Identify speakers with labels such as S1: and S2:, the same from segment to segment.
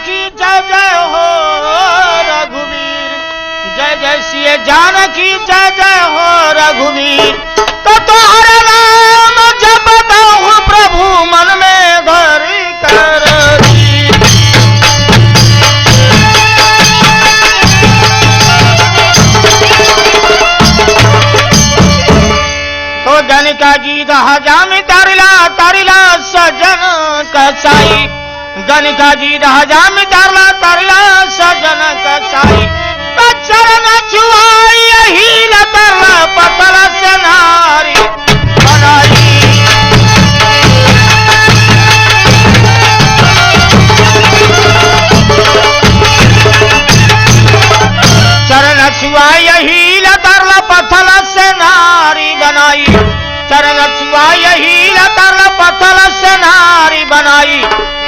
S1: जानकी जय जय हो रघुवीर, जय जय सिए जानकी जय जय हो रघुवीर। तो तुम्हारा नाम जब बताऊं प्रभु मन में धरी कर तो गणिका गीत हजामी तारिला तारिला सजन कसाई, गणिका गीत हजामी तारिला तारिला सजन कसाई। चरण छुआई यही लतरला पतल से नारी बनाई, चरण छुआई यही लतरला पतल से नारी बनाई, चरण छुआई यही लतरला पतल से नारी बनाई।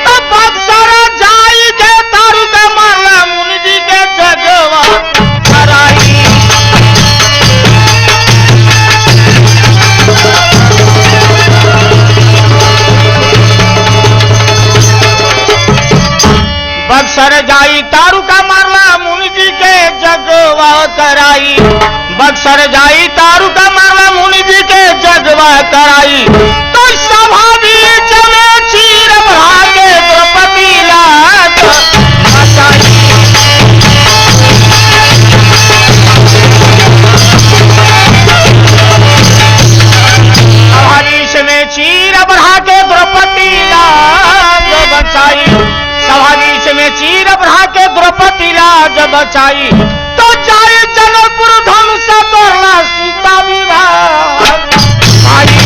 S1: तब अक्सर जाई के तारू के मारला मुनि जी के जगवा कराई। बक्सर जाई तारू का मारला मुनि जी के जगवा कराई, बक्सर जाई तारू का मारला मुनि जी के जगवा कराई। तो सभा बीच में चीर बढ़ा के द्रौपदी लाग मचाई, सभा बीच में चीर बढ़ा के द्रौपदी लाग बचाई, सभा बीच में चीर बढ़ा के द्रौपदी लाज बचाई। तो जाए जनकपुर धनुष तोड़ला सीता विवाह आई।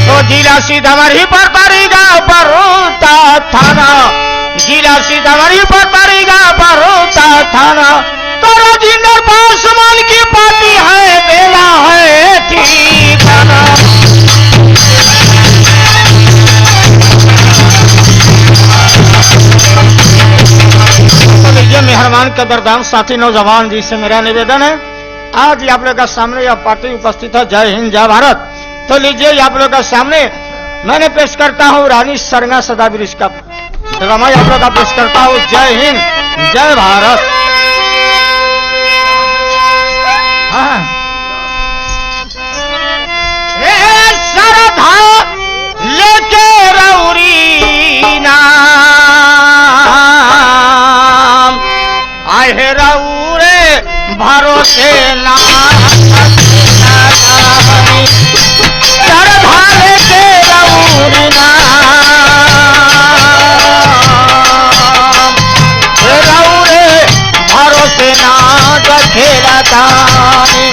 S1: तो जिला सीतामढ़ी पर पड़ेगा बरोता थाना, जिला सीतामढ़ी पर पड़ेगा बरोता थाना। तो राजेंद्र पासवान की पार्टी है बेला है ठिकाना। तो लीजिए मेहरबान कदरदान साथी नौजवान जी से मेरा निवेदन है, आज आप लोग का सामने यह पार्टी उपस्थित है। जय हिंद जय भारत। तो लीजिए आप लोग का सामने मैंने पेश करता हूँ रानी सरंगा सदा वृक्ष का ड्रामा आप लोग का पेश करता हूँ। जय हिंद जय भारत। हाँ श्रद्धा लेके रौरी नाम आहे रौरे भरोसे नाम, श्रद्धा लेके रौरी नाम, रौरे भरोसे नाम खेला दानी।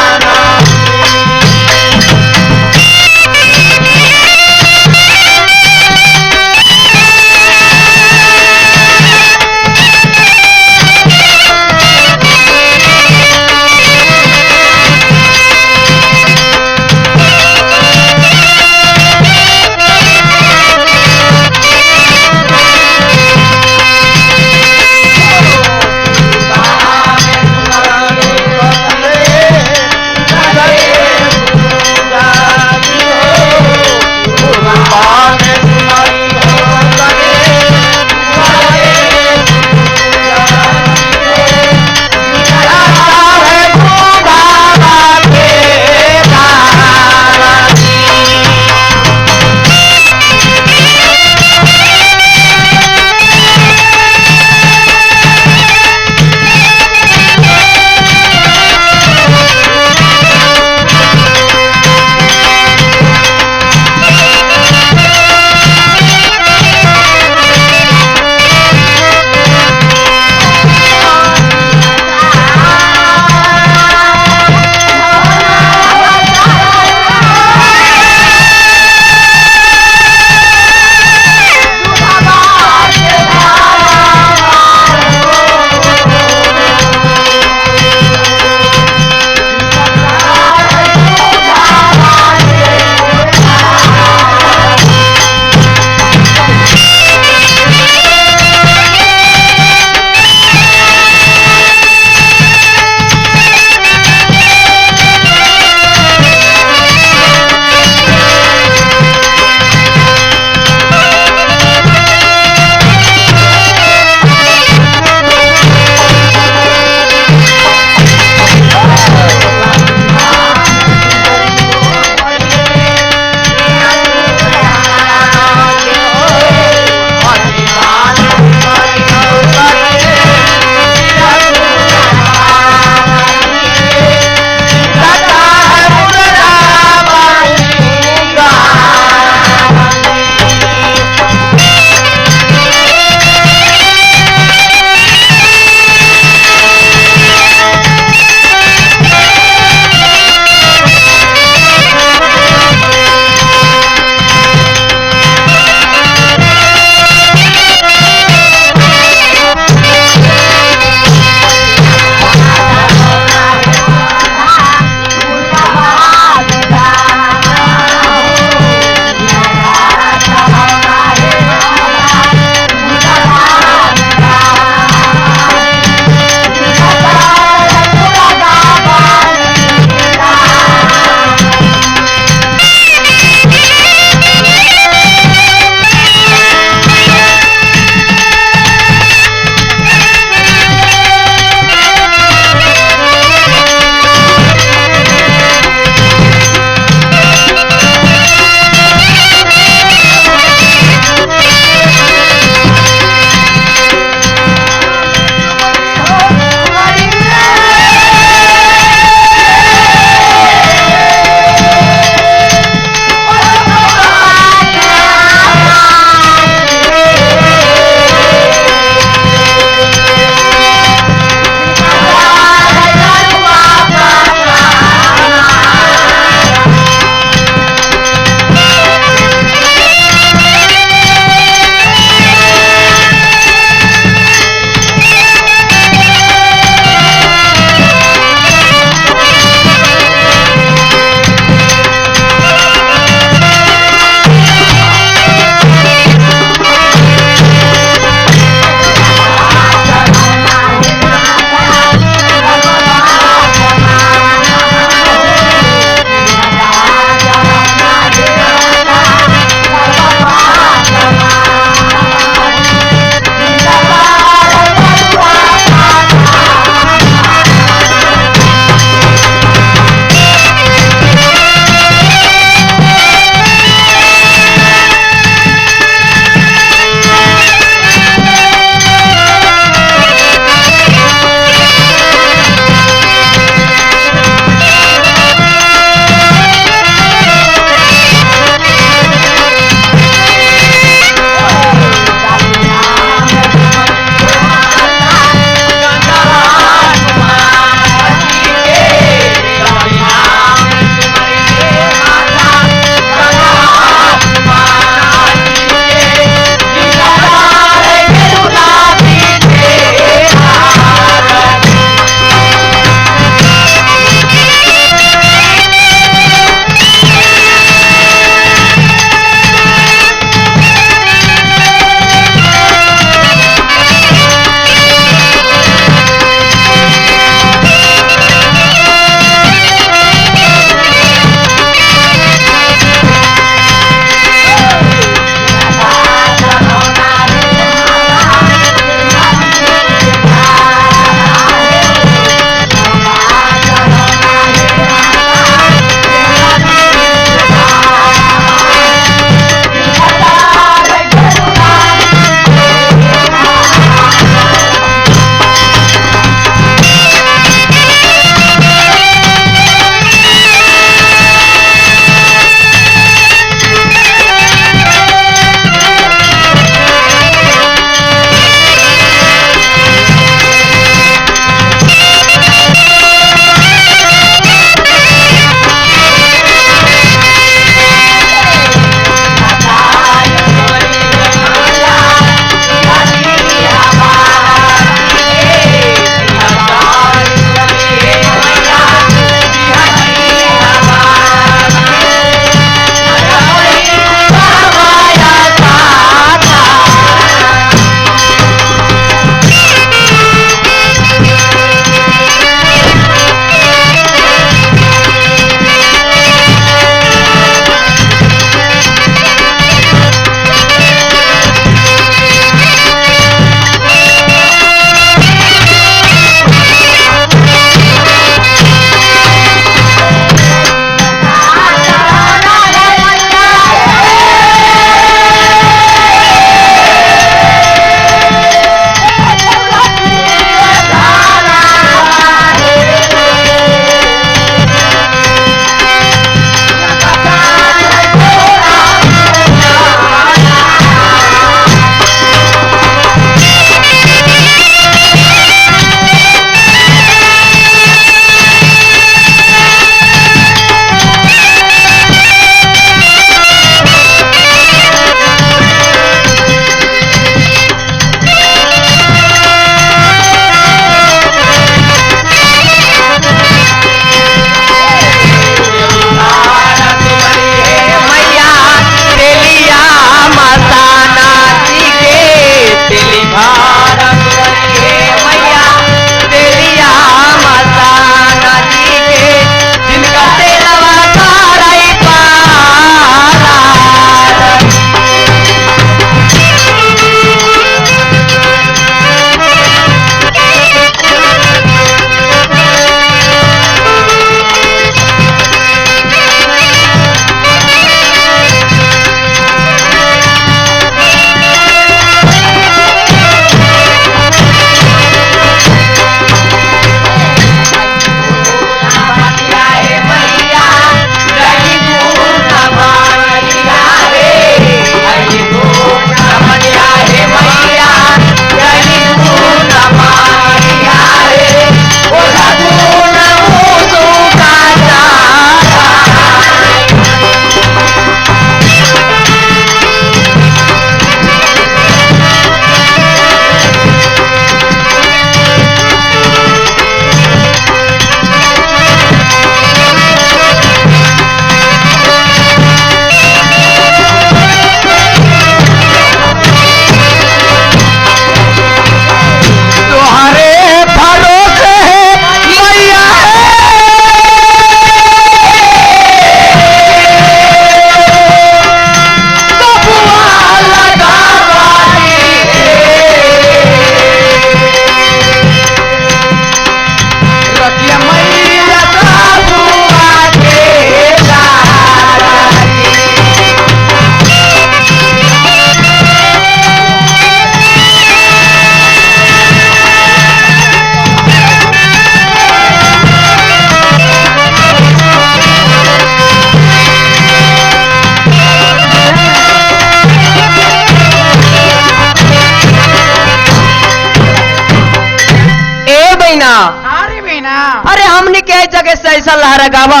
S2: वही जगह से ऐसा लहरा गावा,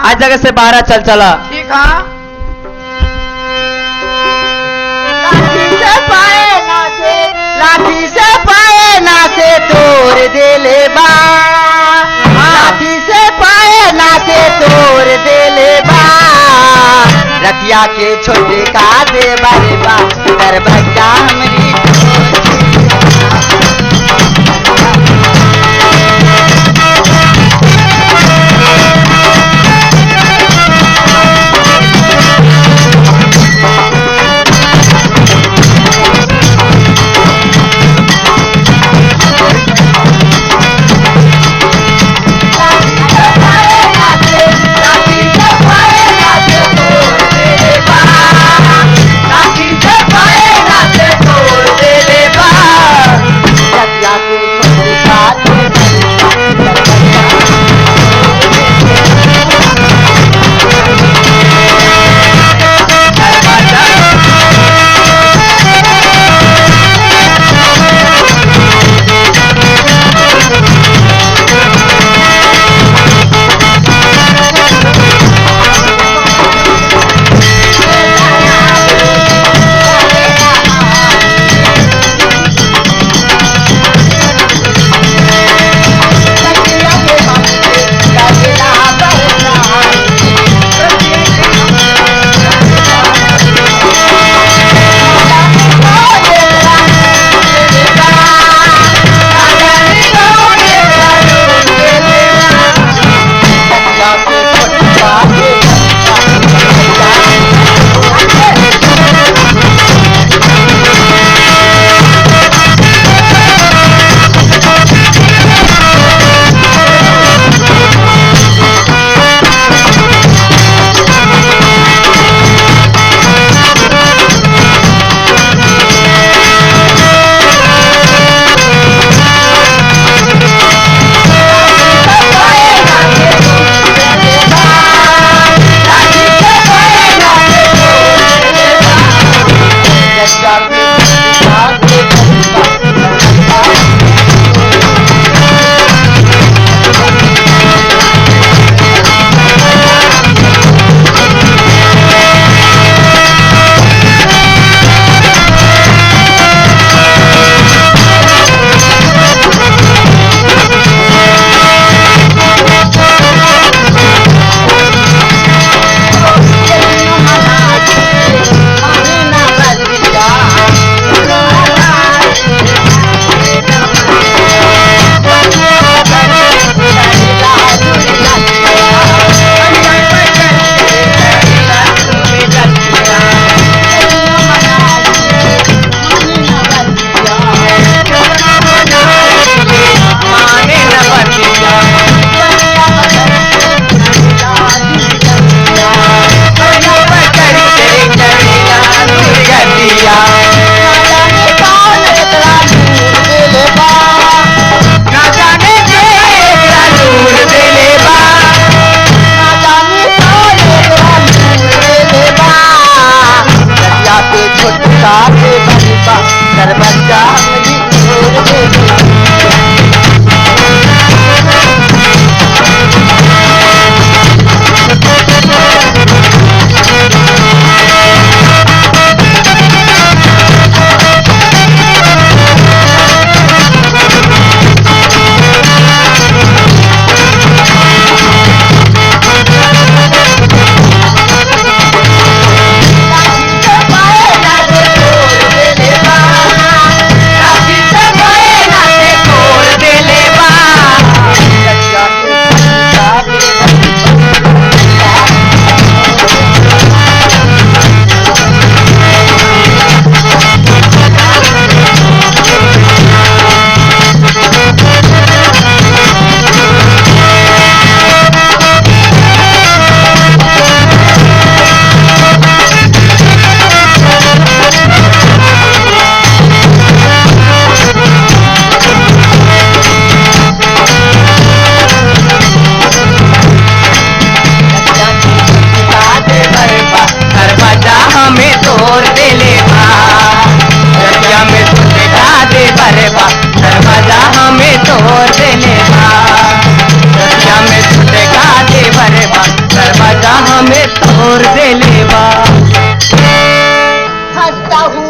S2: आज जगह से बाहर चल चला।
S1: ठीक है।
S3: लाठी से पाए ना से तोड़ दे ले बा, लाठी से पाए ना से तोड़ दे ले बा, रतिया के छोटे का दे बारे बा, दरबज्जा हमरी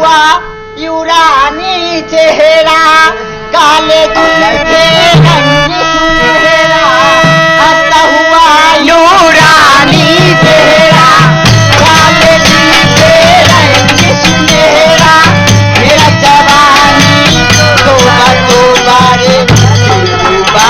S3: हुआ यूरानी चेहरा, काले जुल्फे रंग सुनहरा, हंसता हुआ यूरानी चेहरा, काले जुल्फे रंग सुनहरा, मेरा जवानी तोबा तोबा रे दिलरुबा दिलरुबा।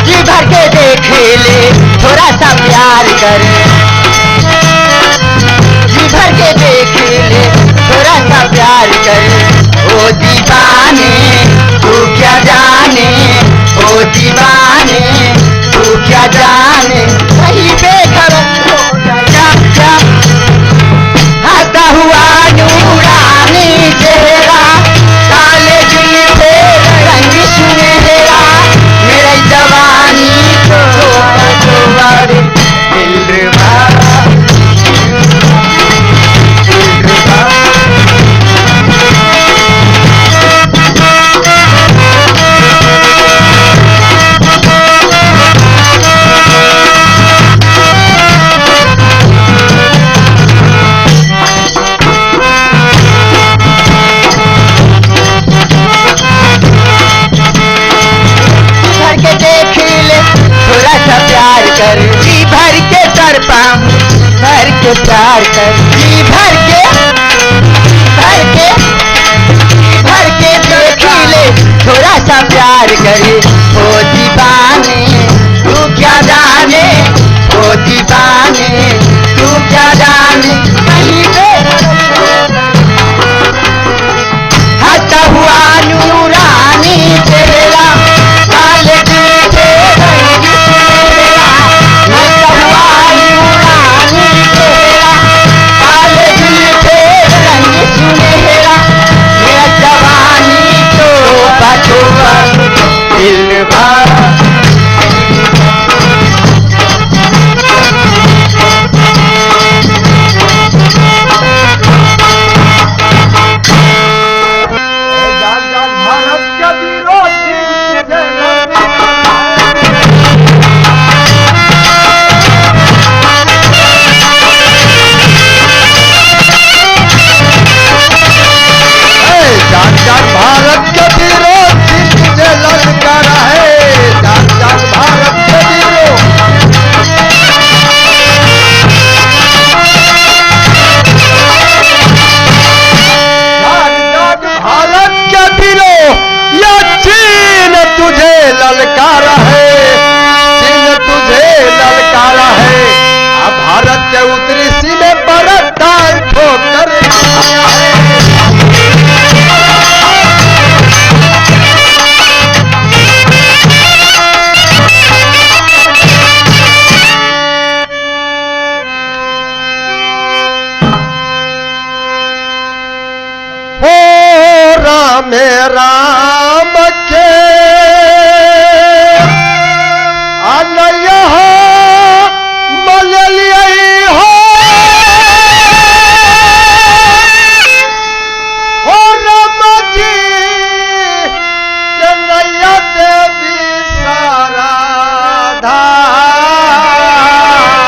S3: जी भर के देख ले, थोड़ा सा प्यार कर, जी भर के देख ले, थोड़ा सा प्यार कर। ओ दीवाने तू क्या जाने, ओ दीवाने तू क्या जाने, कहीं बेखबर हो गया क्या, हंसता हुआ नूरानी चेहरा, काले जुल्फे रंग सुनहरा, मेरी जवानी तोबा तोबा रे दिलरुबा दिलरुबा। थोड़ा सा प्यार कर, जी भर के सर पाम भर के प्यार कर, जी भर के देख ले, थोड़ा सा प्यार करे। ओ दीवाने तू क्या जाने, ओ दीवाने तू क्या जाने, कहीं पे हंसता हुआ नूरानी चेहरा, काले जुल्फे रंग सुनहरा, हंसता हुआ नूरानी चेहरा, काले जुल्फे रंग सुनहरा, मेरा जवानी तोबा तोबा दिलरुबा।
S4: भारत के विरोधी तुझे ललकारा है, जान जान भारत के वीरों। जान जान भारत के वीरों, या चीन तुझे ललकारा है, चीन तुझे ललकारा है। अब भारत के उत्तरी सीने पर डाल ठोकर राम के अनय मललिया हो राम जी के नैया देवी सारा धाम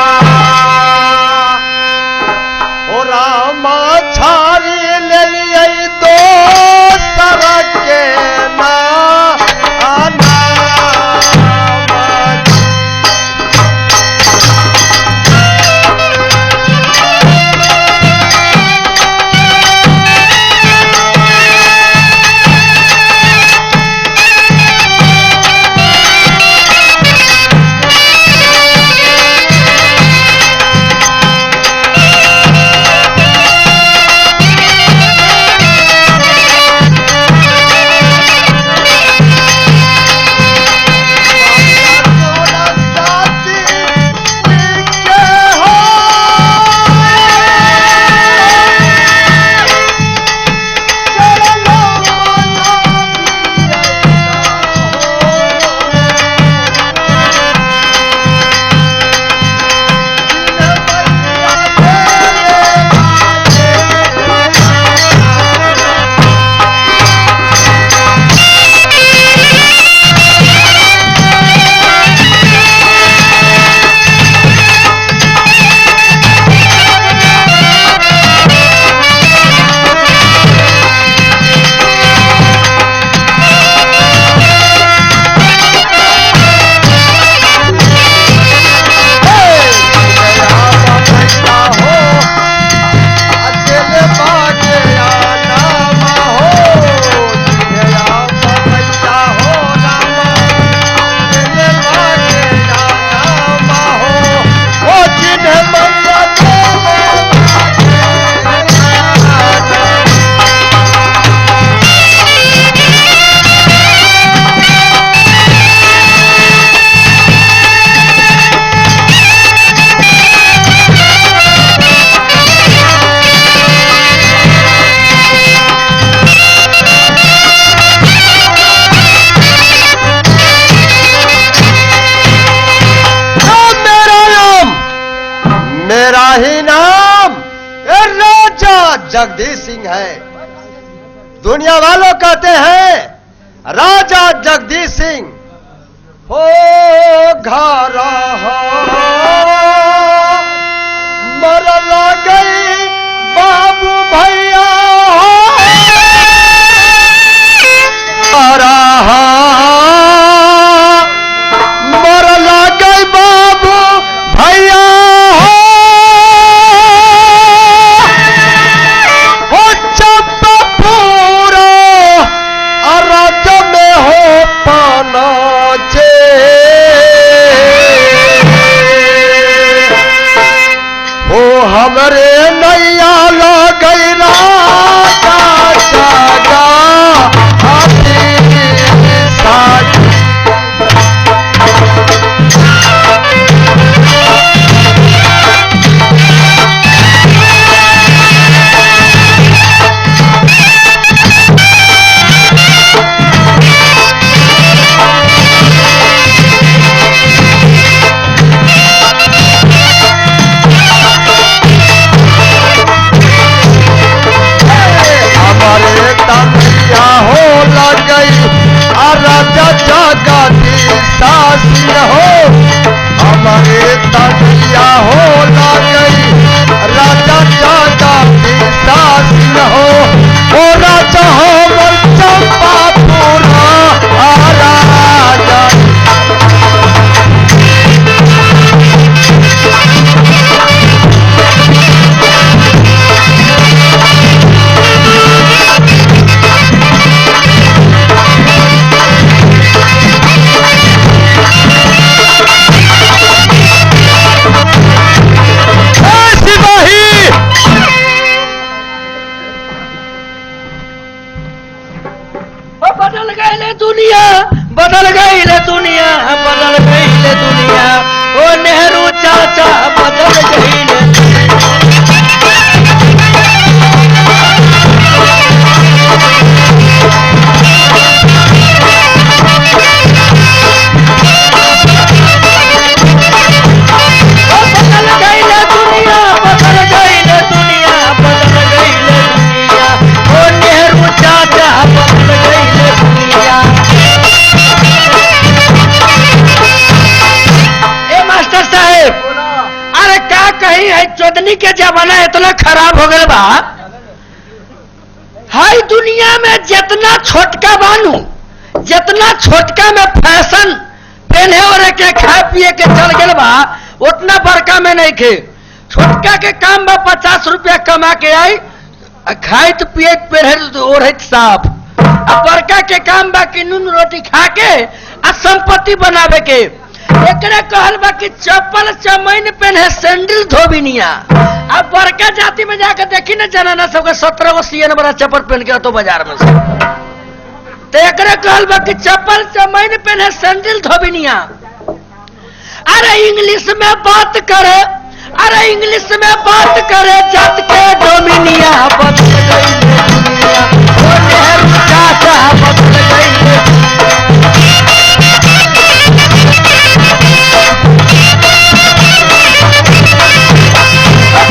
S4: जगदीश सिंह है। दुनिया वालों कहते हैं राजा जगदीश सिंह हो घर मरला गई बाबू भैया मरला गई बाबू भैया हो चंपापुरा अरज में हो पाना चे हो हमरे नैया लगई राजा जागा राजा जगदीश सिंह हो हमारे तनिया हो गई राजा जगदीश सिंह हो ओ राजा हो चंपापुरा राजा
S2: बदल गई ले दुनिया बदल गई ले दुनिया ओ नेहरू चाचा बदल गई ले चोदनी के जमाना इतना खराब हो गया बा। हाई दुनिया में जितना छोटका बानू जितना छोटका में फैशन पहने और के खाए पिए के चल गए बा उतना बड़का में नहीं खे। छोटका के काम में 50 रुपया कमा के आई खाए तो पिए पहने ओढ़ साफ। बड़का के काम बा कि नून रोटी खा के आ संपत्ति बनावे के। एकरे कहल बा कि चप्पल चमैन पहने सैंडल धोबिनिया। अब बड़का जाति में जाकर देखी ना जनाना सबके 17 गो सीएन बड़ा चप्पल पहन के तो बाजार में से तो एकरे कहल बा कि चप्पल चमैन पहने सैंडल धोबिनिया। अरे इंग्लिश में बात करे अरे इंग्लिश में बात करे जात के डोमिनिया बदल गई दुनिया ओ नेहरू चाचा बदल गई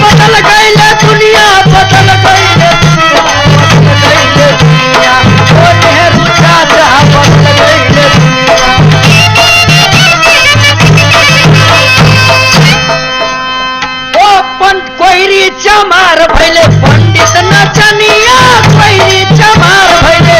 S2: बदल गई दुनिया बदल गई दुनिया ओ नेहरू चाचा बदल गई दुनिया। ओ कोईरी चमार भैले पंडित नचनिया कोईरी चमार भैले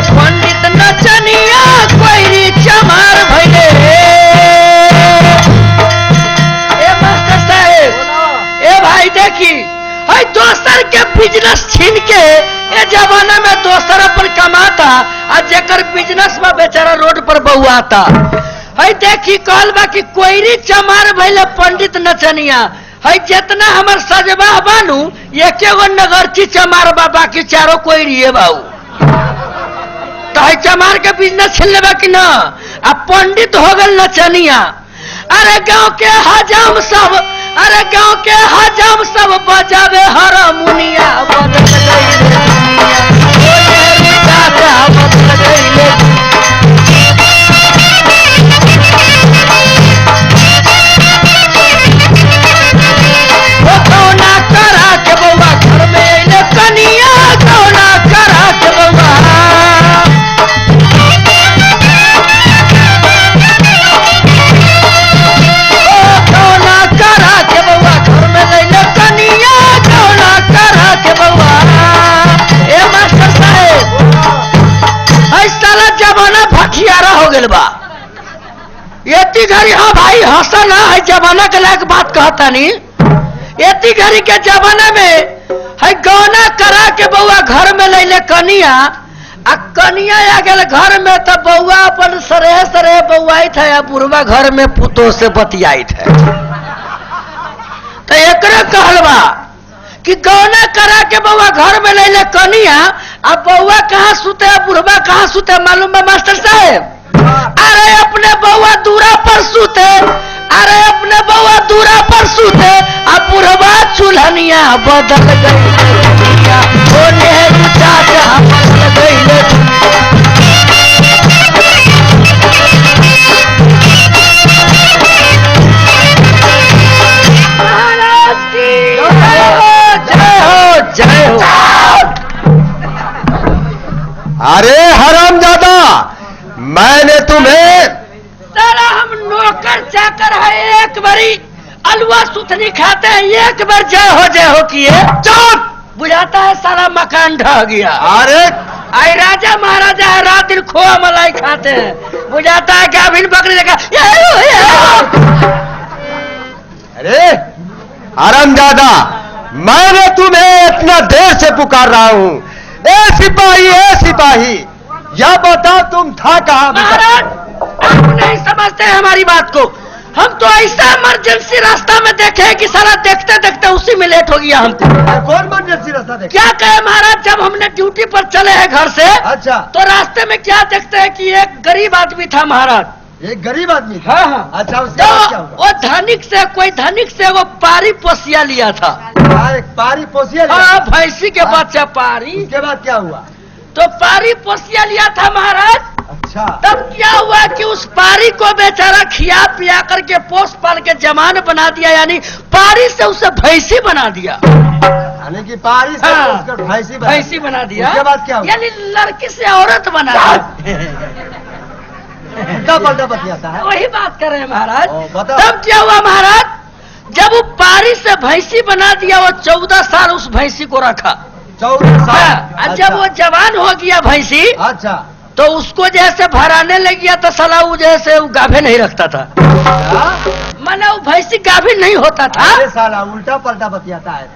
S2: पंडित नचनिया कोईरी चमार भैले। ए मास्टर साहेब ए भाई देखी है दोसर के बिजनेस छीन के ए जमाना में दोसर अपन कमाता आ जेकर बिजनेस में बेचारा रोड पर बहुआता है। देखी कहल बा कि कोईरी चमार भैले पंडित नचनिया है। जितना हमर सजबा बानू एके गो नगरची चमार बा बाकी चारों कोईरी है बाऊ। तो चमार के बिजनेस छीन लेबा कि ना आ पंडित हो गल नचनिया। अरे गांव के हजाम सब अरे गांव के हजाम सब बजावे हारमोनिया बदल गई दुनिया ओ नेहरू चाचा बदल गई गए बा। एती घड़ी, हाँ भाई हंसा ना है, जमाना के लायक बात कहता नहीं। एती घड़ी के जमाना में है गौना करा के बउआ घर में ले ले कनिया, आ कनिया आ गए घर में तो बउआ अपन सरे सरे बउआई थे, या बुढ़वा घर में पुतो से बतियाई थे। तो एकरे कहलवा कि गौना करा के बउआ घर में ले ले कनिया, अब बउआ कहाँ सुते बुढ़वा कहाँ सुते मालूम है मास्टर साहब? अरे अपने बउआ दूरा पर सुते, अरे अपने बउआ दूरा पर सुते, अब बुढ़वा चूल्हनिया बदल गई दुनिया, ओ नेहरू चाचा बदल गई महाराज की जय हो जय हो।
S4: अरे हरामजादा, मैंने तुम्हें
S2: सारा हम नौकर चाकर है, एक बारी अलवा सुथनी खाते हैं, एक बार जय हो किए चुप, बुझाता है सारा मकान ढह गया।
S4: अरे
S2: आई राजा महाराजा है, रात दिन खोआ मलाई खाते हैं, बुझाता है गाभिन बकरी देखा।
S4: अरे हरामजादा, मैंने तुम्हें इतना देर से पुकार रहा हूँ। ए सिपाही, या बताओ तुम था कहाँ?
S2: महाराज आप नहीं समझते हैं हमारी बात को, हम तो ऐसा इमरजेंसी रास्ता में देखे हैं कि सारा देखते देखते उसी में लेट हो गया हमको।
S4: कौन इमरजेंसी रास्ता देखे?
S2: क्या कहे महाराज, जब हमने ड्यूटी पर चले हैं घर से,
S4: अच्छा,
S2: तो रास्ते में क्या देखते हैं कि एक गरीब आदमी था महाराज।
S4: एक गरीब आदमी था?
S2: हाँ हाँ।
S4: अच्छा, उसके
S2: तो
S4: बाद क्या हुआ?
S2: वो धनिक से वो पारी पोसिया लिया था।
S4: एक पारी पोसिया लिया?
S2: हाँ, भैंसी के बच्चा पारी।
S4: उसके बाद क्या हुआ?
S2: तो पारी पोसिया लिया था महाराज।
S4: अच्छा,
S2: तब क्या हुआ कि उस पारी को बेचारा खिया पिया करके पोस पाल के जमान बना दिया, यानी पारी से उसे भैंसी बना दिया।
S4: यानी कि पारी से
S2: हाँ,
S4: उसको
S2: भैंसी बना दिया।
S4: उसके बाद क्या हुआ?
S2: यानी लड़की से औरत बना दिया।
S4: उल्टा पलटा बतियाता है।
S2: वही बात कर रहे हैं महाराज।
S4: बताओ।
S2: तब क्या हुआ महाराज, जब वो पारी से भैंसी बना दिया, वो 14 साल उस भैंसी को रखा।
S4: 14 साल?
S2: हाँ, जब वो जवान हो गया भैंसी,
S4: अच्छा,
S2: तो उसको जैसे भराने लग गया तो साला वो जैसे वो गाभे नहीं रखता था, माना वो भैंसी गाभिन नहीं होता था।
S4: अरे साला उल्टा पलटा बतियाता है।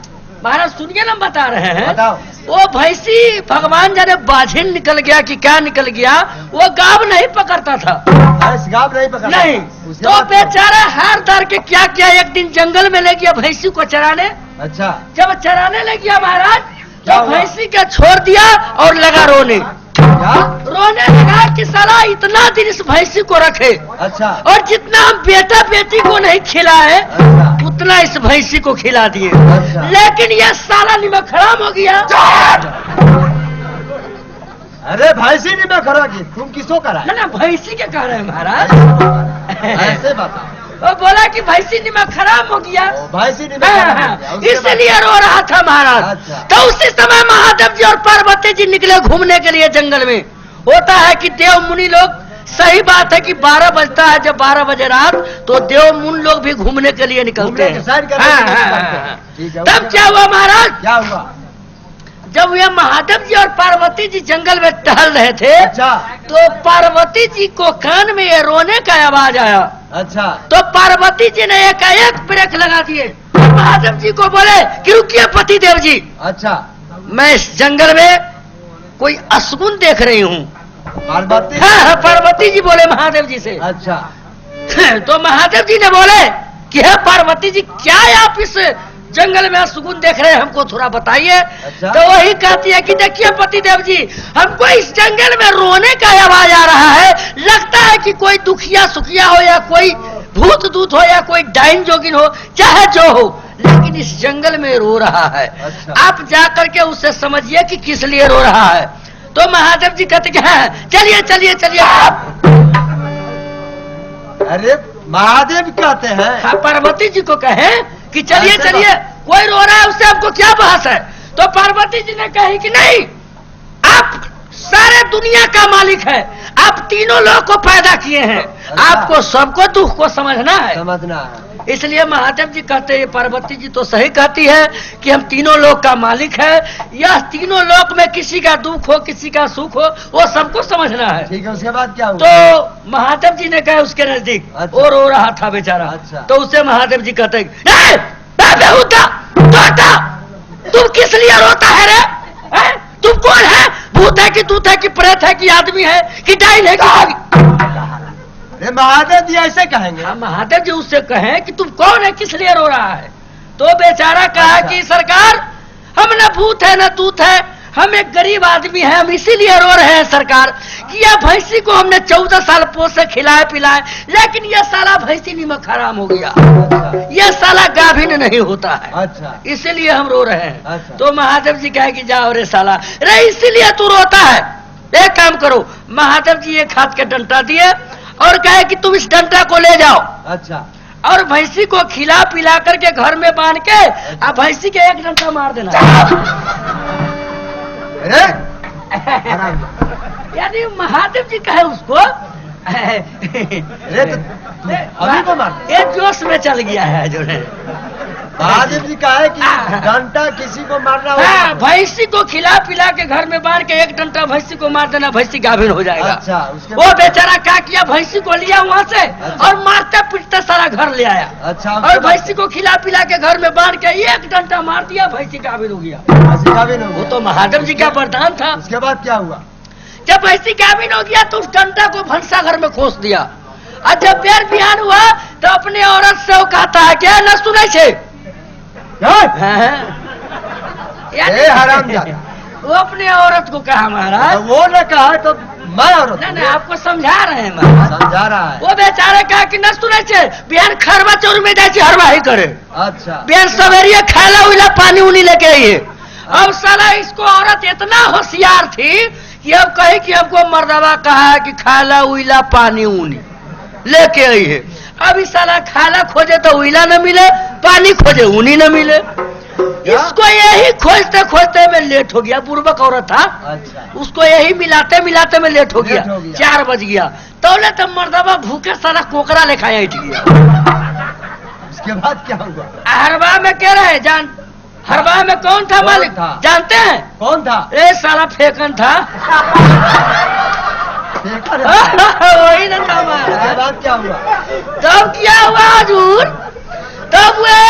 S2: महाराज सुनिए ना, बता रहे हैं।
S4: बताओ।
S2: वो भैंसी भगवान जाने बाझिन निकल गया कि क्या निकल गया, वो गाभ नहीं पकड़ता था।
S4: गाभ नहीं पकड़ा?
S2: नहीं। तो बेचारा हार तार के क्या किया, एक दिन जंगल में ले गया भैंसी को चराने।
S4: अच्छा,
S2: जब चराने लग गया महाराज, तो भैंसी का छोड़ दिया और लगा रोने। रोने लगा कि साला इतना दिन इस भैंसी को रखे,
S4: अच्छा,
S2: और जितना हम बेटा बेटी को नहीं खिलाए,
S4: अच्छा,
S2: उतना इस भैंसी को खिला दिए।
S4: अच्छा।
S2: लेकिन यह साला निमक हराम हो गया।
S4: अरे भैंसी ने मैं खड़ा की, तुम किसको करा?
S2: ना भैंसी के कह रहे हैं महाराज।
S4: ऐसे बताओ।
S2: वो बोला कि भैंसी निमक खराब हो गया,
S4: भैंसी ने
S2: इसलिए रो रहा था महाराज।
S4: अच्छा।
S2: तो उसी समय महादेव जी और पार्वती जी निकले घूमने के लिए जंगल में। होता है कि देव मुनि लोग, सही बात है कि 12 बजता है, जब 12 बजे रात, तो देव मुनि लोग भी घूमने के लिए निकलते हैं। तब क्या हुआ महाराज,
S4: क्या हुआ?
S2: जब ये महादेव जी और पार्वती जी जंगल में टहल रहे थे,
S4: अच्छा,
S2: तो पार्वती जी को कान में ये रोने का आवाज आया।
S4: अच्छा,
S2: तो पार्वती जी ने एकाएक ब्रेक लगा दिए, महादेव जी को बोले कि रुकिए पति देव जी,
S4: अच्छा,
S2: मैं इस जंगल में कोई अशगुन देख रही हूँ।
S4: पार्वती?
S2: हाँ, पार्वती जी बोले महादेव जी से।
S4: अच्छा,
S2: तो महादेव जी ने बोले कि है पार्वती जी, क्या आप इस जंगल में अशगुन देख रहे हैं, हमको थोड़ा बताइए।
S4: अच्छा।
S2: तो वही कहती है कि देखिए पति देव जी, हमको इस जंगल में रोने का आवाज आ रहा है, लगता है कि कोई दुखिया सुखिया हो, या कोई भूत दूत हो, या कोई डाइन जोगिन हो, चाहे जो हो, लेकिन इस जंगल में रो रहा है।
S4: अच्छा।
S2: आप जाकर के उससे समझिए कि किस लिए रो रहा है। तो महादेव जी कहते कि हाँ, चलिए चलिए चलिए।
S4: अरे महादेव कहते हैं?
S2: हाँ, पार्वती जी को कहे कि चलिए
S4: ऐसे
S2: चलिए, कोई रो रहा है उससे आपको क्या बहस है। तो पार्वती जी ने कही कि नहीं, आप सारे दुनिया का मालिक है, आप तीनों लोग को पैदा किए हैं,
S4: अच्छा।
S2: आपको सबको दुख को समझना है,
S4: समझना है।
S2: इसलिए महादेव जी कहते हैं, पार्वती जी तो सही कहती है कि हम तीनों लोक का मालिक है। यह तीनों लोक में किसी का दुख हो किसी का सुख हो वो सबको समझना है।
S4: ठीक है, उसके बाद क्या हुआ?
S2: तो महादेव जी ने कहा उसके नजदीक,
S4: अच्छा।
S2: और रो रहा था बेचारा।
S4: अच्छा।
S2: तो उससे महादेव जी कहते बेहुदा तोता, तुम किस लिए रोता है रे? हैं? तुम कौन है? भूत है कि दूत है कि प्रेत है कि आदमी है कि डाइन है कि?
S4: अरे महादेव जी ऐसे कहेंगे?
S2: हाँ, महादेव जी उससे कहें कि तुम कौन है, किस लिए रो रहा है? तो बेचारा कहा
S4: अच्छा।
S2: कि सरकार हम न भूत है न दूत है, हम एक गरीब आदमी है, हम इसीलिए रो रहे हैं सरकार कि यह भैंसी को हमने 14 साल पोस से खिलाए पिलाए, लेकिन यह साला भैंसी नमक हराम हो गया,
S4: अच्छा।
S2: यह साला गाभिन नहीं होता है,
S4: अच्छा।
S2: इसीलिए हम रो रहे हैं।
S4: अच्छा।
S2: तो महादेव जी कहे कि जाओ रे साला, रे इसीलिए तू रोता है, एक काम करो। महादेव जी एक हाथ के डंडा दिए और कहे कि तुम इस डंडा को ले जाओ
S4: अच्छा।
S2: और भैंसी को खिला पिला करके घर में बांध के अब भैंसी के एक डंडा मार देना।
S4: अरे
S2: यानी महादेव जी कहे उसको
S4: अरे तो अभी को मार।
S2: ये जोश में चल गया है जो है।
S4: महादेव जी का है कि डंडा किसी को मारना
S2: हाँ,
S4: होगा।
S2: भैंसी को खिला पिला के घर में बांध के एक डंडा भैंसी को मार देना, भैंसी गाभिन हो जाएगा।
S4: अच्छा, उसके
S2: वो बेचारा क्या किया, भैंसी को लिया वहाँ से और मारते पीटते सारा घर ले आया।
S4: अच्छा,
S2: और भैंसी को खिला पिला के घर में बांध के एक डंडा मार दिया, भैंसी गाभिन हो गया।
S4: ऐसे गाभिन हो
S2: वो
S4: गया।
S2: तो महादेव जी का वरदान था।
S4: उसके बाद क्या हुआ?
S2: जब भैंसी गाभिन हो गया तो उस डंडा को भंसा घर में खोस दिया। और जब बेर बिहान हुआ तो अपने औरत से वो कहता है क्या न सुने छे?
S4: ए हरामजादा।
S2: वो अपने औरत को कहा महाराज।
S4: तो वो ने कहा तो मैं औरत
S2: नहीं आपको समझा रहे हैं महाराज।
S4: समझा रहा है।
S2: वो बेचारे कहा कि न सुने छे, बिहान खरबा चौर में जाए हरवाही करे,
S4: अच्छा।
S2: बिहान सवेरे खाला उला पानी उनी लेके आइए। अब साला इसको औरत इतना होशियार थी कि अब कही कि हमको मर्दवा कहा कि खाला उला पानी उनी लेके आई है। अब इस साला खाला खोजे तो उइला न मिले, पानी खोजे ऊनी न मिले। इसको यही खोजते खोजते में लेट हो गया। बुर्बक औरत था,
S4: अच्छा।
S2: उसको यही मिलाते मिलाते में लेट हो गया।
S4: लेट हो गया।
S2: 4 बज गया। तौले तो मर्दबा भूखे सारा कोकरा लेखाया उठ गया।
S4: उसके बाद क्या हुआ?
S2: हरवा में कह रहे जान, हरवा में कौन था
S4: कौन
S2: मालिक
S4: था?
S2: जानते हैं?
S4: कौन था?
S2: ए साला फेकन था। वही न था
S4: उसके
S2: महाराज।
S4: बाद क्या हुआ?
S2: तब क्या हुआ हजूर, तब वे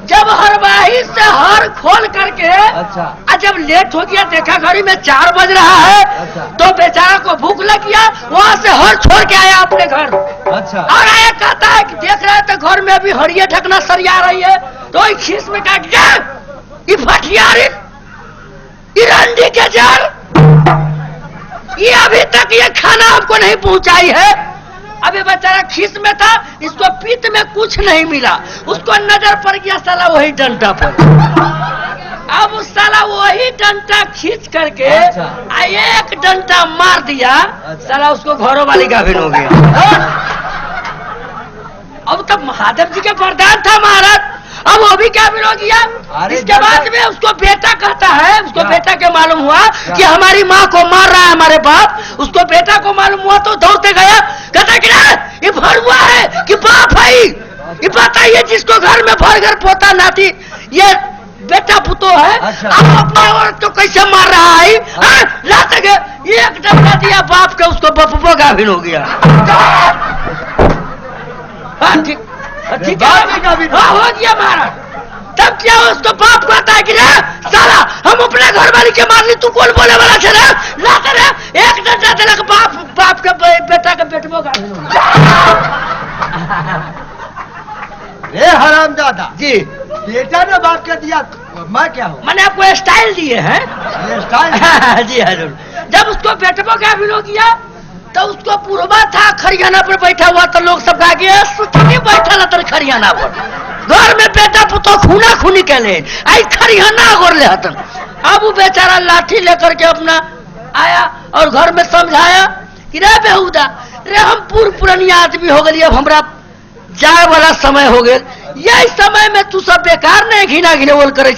S2: जब हरवाही से हर खोल करके
S4: अच्छा।
S2: और जब लेट हो गया, देखा घड़ी में 4 बज रहा है,
S4: अच्छा।
S2: तो बेचारा को भूख लग गया, वहाँ से हर छोड़ के आया अपने घर।
S4: अच्छा।
S2: और आया कहता है कि देख रहे थे घर में अभी हड़िया ढकना सरिया रही है, तो इस खीस में कहा ये भटियारी, ये रंडी के जार, ये अभी तक ये खाना हमको नहीं पहुंचाई है। अभी बेचारा खीस में था, इसको पीठ में कुछ नहीं मिला, उसको नजर पड़ गया साला वही डंडा पर। अब उस साला वही डंडा खींच करके
S4: अच्छा।
S2: एक डंडा मार दिया।
S4: अच्छा।
S2: साला उसको घरों वाली गाभिन हो गया। अब तब महादेव जी के वरदान था महाराज। अब वो भी क्या हो गया।
S4: अरे
S2: इसके बाद में उसको बेटा कहता है, उसको
S4: क्या?
S2: बेटा के मालूम हुआ कि हमारी माँ को मार रहा है हमारे बाप। उसको बेटा को मालूम हुआ तो दौड़ते गया, कहता कि ये भरुआ है कि बाप है, ये बताइए जिसको घर में भर घर पोता नाती ये बेटा पुतो है।
S4: अच्छा।
S2: अब अपना औरत को कैसे मार रहा है? हाँ, लाते गए एक डंडा दिया बाप के, उसको बपबो गाभिन हो गया। हाँ, ठीक ठीक
S4: बाप ही गाभिन
S2: है। हाँ, हो गया महाराज। तब क्या हो, उसको बाप कहता है कि रे साला हम अपने घर वाली के मारनी, तू कौन बोले वाला छे रे? लाते रे एक डंडा देलक बाप के बेटा के बेटबो गाभिन हो गया।
S4: ए हरामजादा
S2: जी,
S4: बेटा ने बाप के दिया, मैं क्या हूँ?
S2: मैंने आपको स्टाइल दिए हैं।
S4: ये स्टाइल।
S2: जी हजूर। जब उसको बेटबो गाभिन हो गया तो उसको पूर्वा था, खरियाना पर बैठा हुआ, तो लोग सब कहा कि सुतनी बैठा ना तर खरियाना पर, घर में बेटा पुतो खूना खूनी के ले आई खरियाना गोर ले हतन। अब वो बेचारा लाठी लेकर के अपना आया और घर में समझाया कि रे बेहुदा, रे हम पुरानिया आदमी हो गए, अब हमरा जाए वाला समय हो गए, यही समय में तू सब बेकार नहीं घिना घिने बोल करे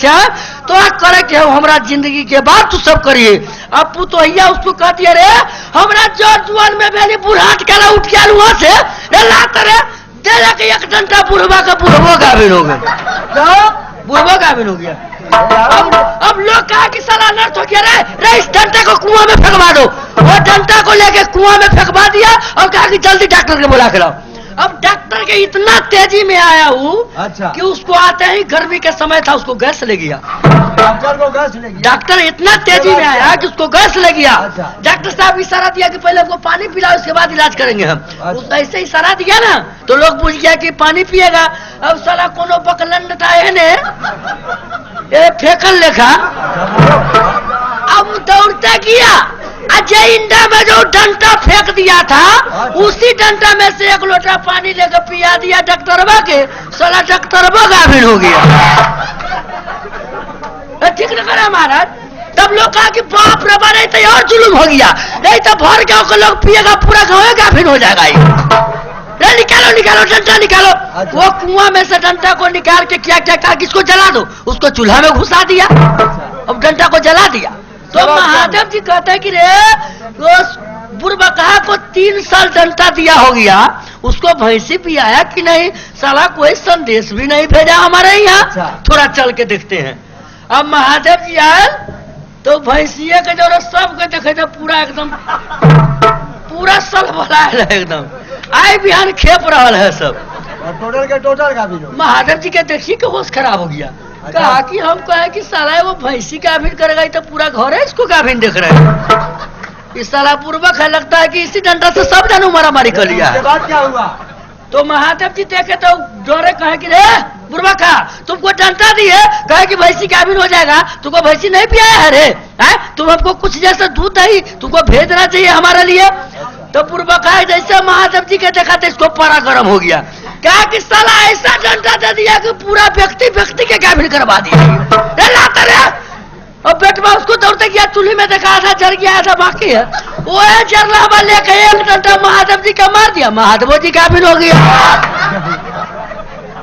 S2: तो करे के हमरा जिंदगी के बाद तू सब करिए। अब पुतोहिया उसको कह दिया रे हमरा जोर जुआन में बेली बुढ़ाट के उठ गया वहां से रे लात रे तेरा के एक डंडा बुढ़वा का बुढ़वो गाभिन हो गया, बुढ़वा गाभिन हो गया। अब लोग कहा कि साला नर्स हो गया रे इस डंडा को कुआं में फेंकवा दो। वो डंडा को लेके कुआं में फेंकवा दिया और कहा कि जल्दी डॉक्टर को बुला के लाओ। अब डॉक्टर के इतना तेजी में आया हूँ
S4: अच्छा।
S2: कि उसको आते ही गर्मी के समय था, उसको गैस ले गया।
S4: डॉक्टर को गैस लगी?
S2: डॉक्टर इतना तेजी में आया कि उसको गैस ले गया।
S4: अच्छा।
S2: डॉक्टर साहब इशारा दिया कि पहले हमको पानी पिलाओ, उसके बाद इलाज करेंगे हम। उसका ऐसे इशारा दिया ना तो लोग बुझ गया कि पानी पिएगा। अब साला कोनो बकलंड था ये फेंकल लेखा, अब दौड़ता गया। अजय इंडा में जो डंडा फेंक दिया था उसी डंडा में से एक लोटा पानी लेकर पिया दिया डॉक्टरबा के। साला डॉक्टरबा गाभिन हो गया। ठीक न करा महाराज। तब लोग कहा कि बाप रे बाप, नहीं तो और जुलूम हो गया, नहीं तो भर गांव के लोग पिएगा, पूरा गांव गाभिन हो जाएगा। ये निकालो निकालो डंडा निकालो।
S4: अच्छा। वो
S2: कुआं में से डंडा को निकाल के क्या क्या कहा कि इसको जला दो, उसको चूल्हा में घुसा दिया। अब डंडा को जला दिया तो महादेव जी कहते हैं कि रे बुढ़बकहा को 3 साल डंडा दिया हो गया, उसको भैंसी पियाया कि नहीं, साला कोई संदेश भी नहीं भेजा हमारे यहाँ।
S4: अच्छा। थोड़ा
S2: चल के देखते हैं। अब महादेव जी आए तो भैंसिया के जो सबके देखे थे पूरा एकदम पूरा सल भला एकदम आए बिहान खेप रहा है सब।
S4: टोटल के टोटल गाभिन हो?
S2: महादेव जी के देखिए कि होश खराब हो गया।
S4: अच्छा।
S2: कहा कि हम कहे कि साला वो भैंसी गाभिन करेगा तो पूरा घर है इसको गाभिन देख रहे हैं। इस साला पूर्वक है, लगता है कि इसी डंडा से सब जानू मारा मारी कर लिया है।
S4: बात क्या हुआ?
S2: तो महादेव जी देखे तो जोरे कहे कि रे बुढ़बा तुमको डंडा दिए, कहे कि भैंसी गाभिन हो जाएगा, तुमको भैंसी नहीं पियाया है रे, तुम हमको कुछ जैसा दूध नहीं तुमको भेजना चाहिए हमारे लिए। तो बुढ़बा जैसे महादेव जी के देखा तो इसको पारा गर्म हो गया। कहा कि साला ऐसा डंडा दे दिया कि पूरा व्यक्ति व्यक्ति के गाभिन करवा दिया। लाता रे और बेटवा उसको दौड़ते गया, चूल्ही में देखा था जल गया था, बाकी है वो जरला हुआ लेके एक डंडा महादेव जी का मार दिया, महादेव जी गाभिन हो गया।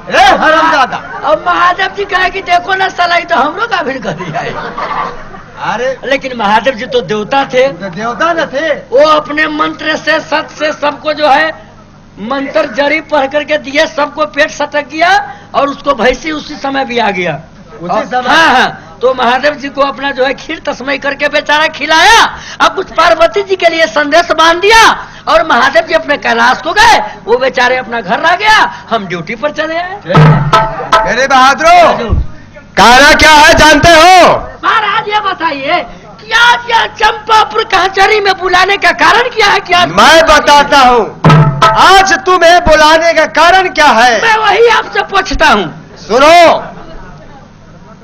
S4: हरामजादा।
S2: अब महादेव जी कहे कि देखो ना साला तो हमरो गाभिन कर दिया है।
S4: अरे
S2: लेकिन महादेव जी तो देवता थे,
S4: देवता न थे?
S2: वो अपने मंत्र से सत से सबको जो है मंत्र जरी पढ़ करके दिए, सबको पेट सटक गया और उसको भैंसी उसी समय भी आ गया।
S4: उसी समय?
S2: हाँ, तो महादेव जी को अपना जो है खीर तस्मय करके बेचारा खिलाया। अब कुछ पार्वती जी के लिए संदेश बांध दिया और महादेव जी अपने कैलाश को गए, वो बेचारे अपना घर रह गया, हम ड्यूटी पर चले आए।
S4: मेरे बहादुर कहना क्या है जानते हो?
S2: महाराज ये बताइए क्या क्या चंपापुर कचहरी में बुलाने का कारण क्या है? क्या
S4: मैं बताता हूँ। आज तुम्हें बुलाने का कारण क्या है?
S2: मैं वही आपसे पूछता हूँ।
S4: सुनो,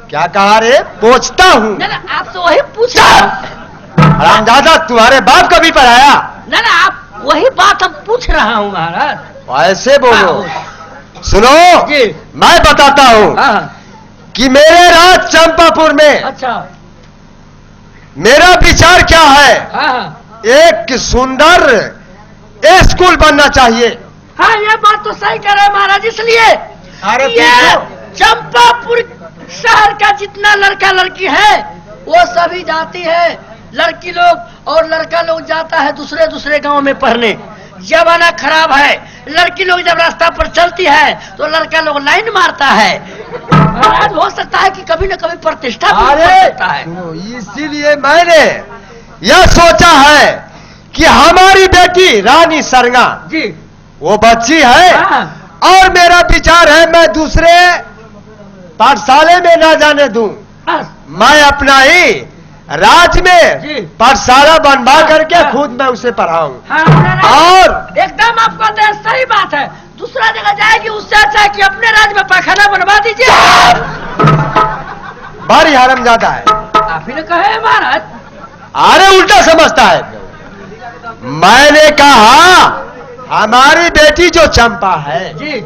S4: क्या कहा रे? पूछता हूँ।
S2: ना आपसे वही पूछा।
S4: हरामजादा, तुम्हारे बाप कभी पढ़ाया?
S2: ना आप वही बात हम पूछ रहा हूँ महाराज।
S4: ऐसे बोलो। सुनो
S2: जी।
S4: मैं बताता हूँ
S2: हाँ,
S4: कि मेरे राज चंपापुर में
S2: अच्छा।
S4: मेरा विचार क्या है।
S2: हाँ
S4: एक सुंदर स्कूल बनना चाहिए।
S2: हाँ, ये बात तो सही कह रहे हैं महाराज। इसलिए
S4: अरे
S2: ये
S4: पूछो।
S2: चंपापुर शहर का जितना लड़का लड़की है वो सभी जाती है, लड़की लोग और लड़का लोग जाता है दूसरे दूसरे गांव में पढ़ने। जमाना खराब है, लड़की लोग जब रास्ता पर चलती है तो लड़का लोग लाइन मारता है। महाराज हो सकता है कि कभी न कभी प्रतिष्ठा भी हो सकता है।
S4: सुनो, इसीलिए मैंने यह सोचा है कि हमारी बेटी रानी सरंगा
S2: जी
S4: वो बच्ची है
S2: हाँ।
S4: और मेरा विचार है मैं दूसरे पाठशाले में ना जाने दूं,
S2: हाँ,
S4: मैं अपना ही राज्य में
S2: जी।
S4: पाठशाला बनवा करके
S2: हाँ।
S4: खुद मैं उसे पढ़ाऊं।
S2: हाँ, महाराज,
S4: और
S2: एकदम आपको तो सही बात है। दूसरा जगह जाएगी उससे अच्छा है कि अपने राज्य में पैखाना बनवा दीजिए।
S4: बड़ी हरामजादा है।
S2: आप ही ने कहे महाराज।
S4: अरे उल्टा समझता है। मैंने कहा हमारी बेटी जो चंपा है,
S2: जी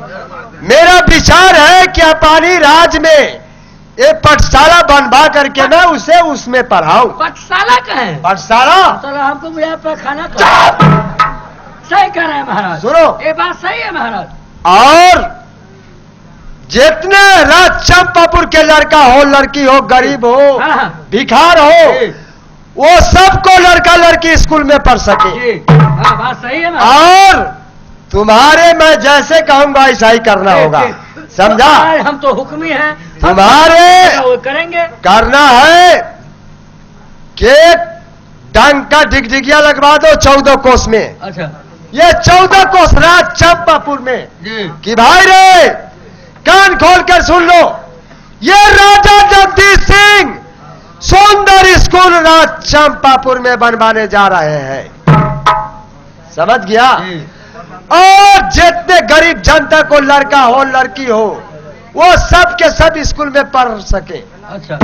S4: मेरा विचार है कि अपनी राज्य में एक पाठशाला बनवा करके मैं उसे उसमें पढ़ाऊं।
S2: पाठशाला कहे
S4: पाठशाला?
S2: चलो हमको मेरा पैखाना सही कह रहे हैं महाराज।
S4: सुनो,
S2: ये बात सही है महाराज।
S4: और जितने राज चंपापुर के लड़का हो, लड़की हो, गरीब हो,
S2: हाँ,
S4: भिखार हो, वो सबको लड़का लड़की स्कूल में पढ़ सके।
S2: जी हाँ, बात सही है महाराज।
S4: और तुम्हारे मैं जैसे कहूंगा ऐसा ही करना होगा, समझा?
S2: हम तो हुक्मी हैं,
S4: तुम्हारे
S2: वो करेंगे।
S4: करना है कि डंग का डिगडिगिया लगवा दो 14 कोस में।
S2: अच्छा
S4: ये 14 कोस राज चंपापुर में
S2: जी।
S4: कि भाई रे कान खोल कर सुन लो, ये राजा जगदीश सिंह सुंदर स्कूल राज चंपापुर में बनवाने जा रहे हैं, समझ गया? और जितने गरीब जनता को लड़का हो लड़की हो वो सब के सब स्कूल में पढ़ सके।
S2: अच्छा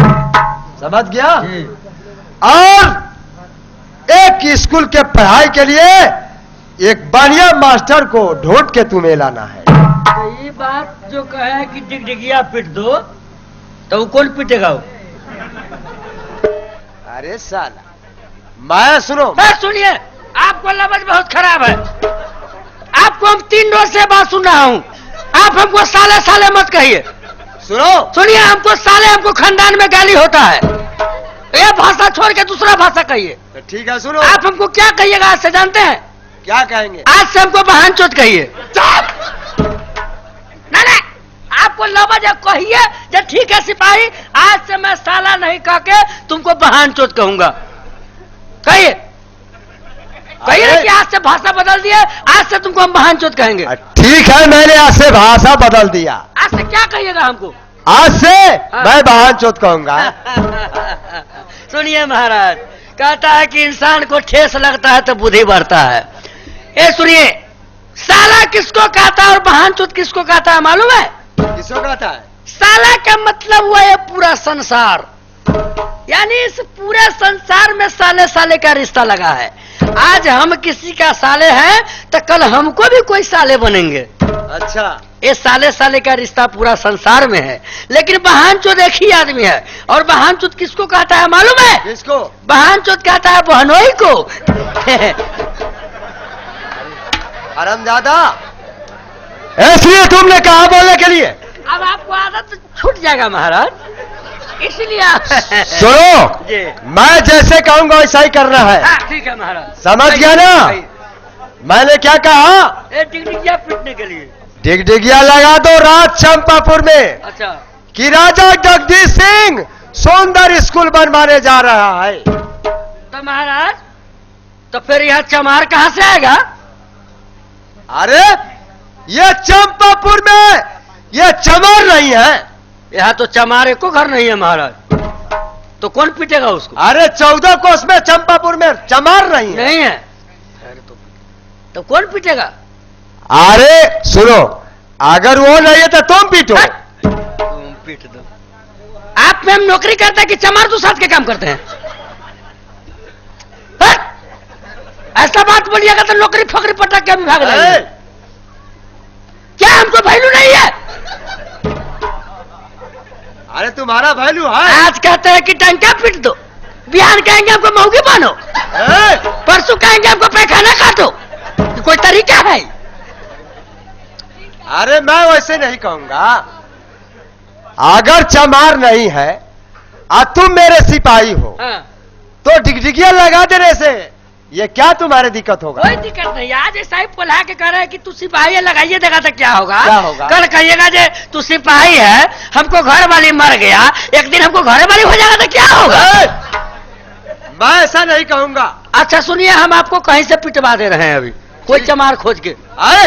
S4: समझ गया? और एक स्कूल के पढ़ाई के लिए एक बढ़िया मास्टर को ढूंढ के तुम्हें लाना है।
S2: तो ये बात जो कहे कि डिगडिगिया पीट दो, तो वो कौन पीटेगा वो?
S4: अरे साला मैं सुनो,
S2: सुनिए, आपको लफ्ज बहुत खराब है। आपको हम 3 रोज से बात सुन रहा हूँ, आप हमको साले साले मत कहिए।
S4: सुनो
S2: सुनिए, हमको साले, हमको खानदान में गाली होता है। ये भाषा छोड़ के दूसरा भाषा कहिए।
S4: तो ठीक है सुनो,
S2: आप हमको क्या कहिएगा आज से जानते हैं?
S4: क्या कहेंगे?
S2: आज से हमको बहन चोट कहिए। नहीं, आपको लफ्ज कहिए जो ठीक है सिपाही, आज से मैं साला नहीं कह के तुमको बहन चोट कहूंगा। कहिए कहिए ना कि आज से भाषा बदल दिए, आज से तुमको हम बहन चोट कहेंगे।
S4: ठीक है, मैंने आज से भाषा बदल दिया।
S2: आज से क्या कहिएगा हमको?
S4: आज से मैं बहन चोत कहूंगा।
S2: सुनिए महाराज, कहता है कि इंसान को ठेस लगता है तो बुद्धि बढ़ता है। ए सुनिए, साला किसको कहता है और बहन चोत किसको कहता है मालूम है?
S4: किसको कहता है?
S2: साला का मतलब हुआ ये पूरा संसार, यानी इस पूरे संसार में साले साले का रिश्ता लगा है। आज हम किसी का साले हैं तो कल हमको भी कोई साले बनेंगे।
S4: अच्छा,
S2: ये साले साले का रिश्ता पूरा संसार में है। लेकिन बहन चोद एक ही आदमी है, और बहन चोद किसको कहता है मालूम है?
S4: किसको?
S2: बहन चोद कहता है बहनोई को।
S4: हरामजादा, इसलिए तुमने कहा बोलने के लिए?
S2: अब आपको आदत छूट जाएगा महाराज, इसलिए
S4: सुनो
S2: जी,
S4: मैं जैसे कहूंगा वैसा ही करना है।
S2: हाँ, ठीक है महाराज।
S4: समझ गया ना? मैंने क्या कहा?
S2: डिगडिगिया पीटने के लिए।
S4: डिगडिगिया लगा दो राज चंपापुर में
S2: अच्छा,
S4: कि राजा जगदीश सिंह सुंदर स्कूल बनवाने जा रहा है।
S2: तो महाराज, तो फिर यह चमार कहां से आएगा?
S4: अरे ये चंपापुर में ये चमार नहीं है।
S2: यहाँ तो चमारे को घर नहीं है महाराज, तो कौन पीटेगा उसको?
S4: अरे 14 कोस में चंपापुर में चमार नहीं है।
S2: नहीं है तो कौन पीटेगा?
S4: अरे सुनो, अगर वो नहीं है तो तुम पीटो।
S2: तुम पीट दो। आप में हम नौकरी करते हैं कि चमार दो साथ के काम करते हैं? ऐसा बात बोलिएगा तो नौकरी फकरी पटक के भी भाग जाएंगे। क्या हमको वैल्यू नहीं है?
S4: अरे तुम्हारा वैल्यू है।
S2: आज कहते हैं कि डंका पीट दो, बिहान कहेंगे हमको मौगी बांधो, परसों कहेंगे हमको पैखाना काटो। कोई तरीका है?
S4: अरे मैं वैसे नहीं कहूंगा। अगर चमार नहीं है और तुम मेरे सिपाही हो,
S2: हाँ।
S4: तो डिगडिगिया लगा देने से ये क्या तुम्हारे दिक्कत होगा?
S2: कोई दिक्कत नहीं। आज ऐसा ही पुल्हा के कह रहे हैं कि तू सिपाही है, लगाइए देगा तो क्या होगा?
S4: क्या होगा?
S2: कल कहिएगा जे तू सिपाही है, हमको घर वाली मर गया, एक दिन हमको घर वाली हो जाएगा तो क्या होगा?
S4: मैं ऐसा नहीं कहूंगा।
S2: अच्छा सुनिए, हम आपको कहीं से पिटवा दे रहे हैं अभी, कोई चमार खोज के।
S4: अरे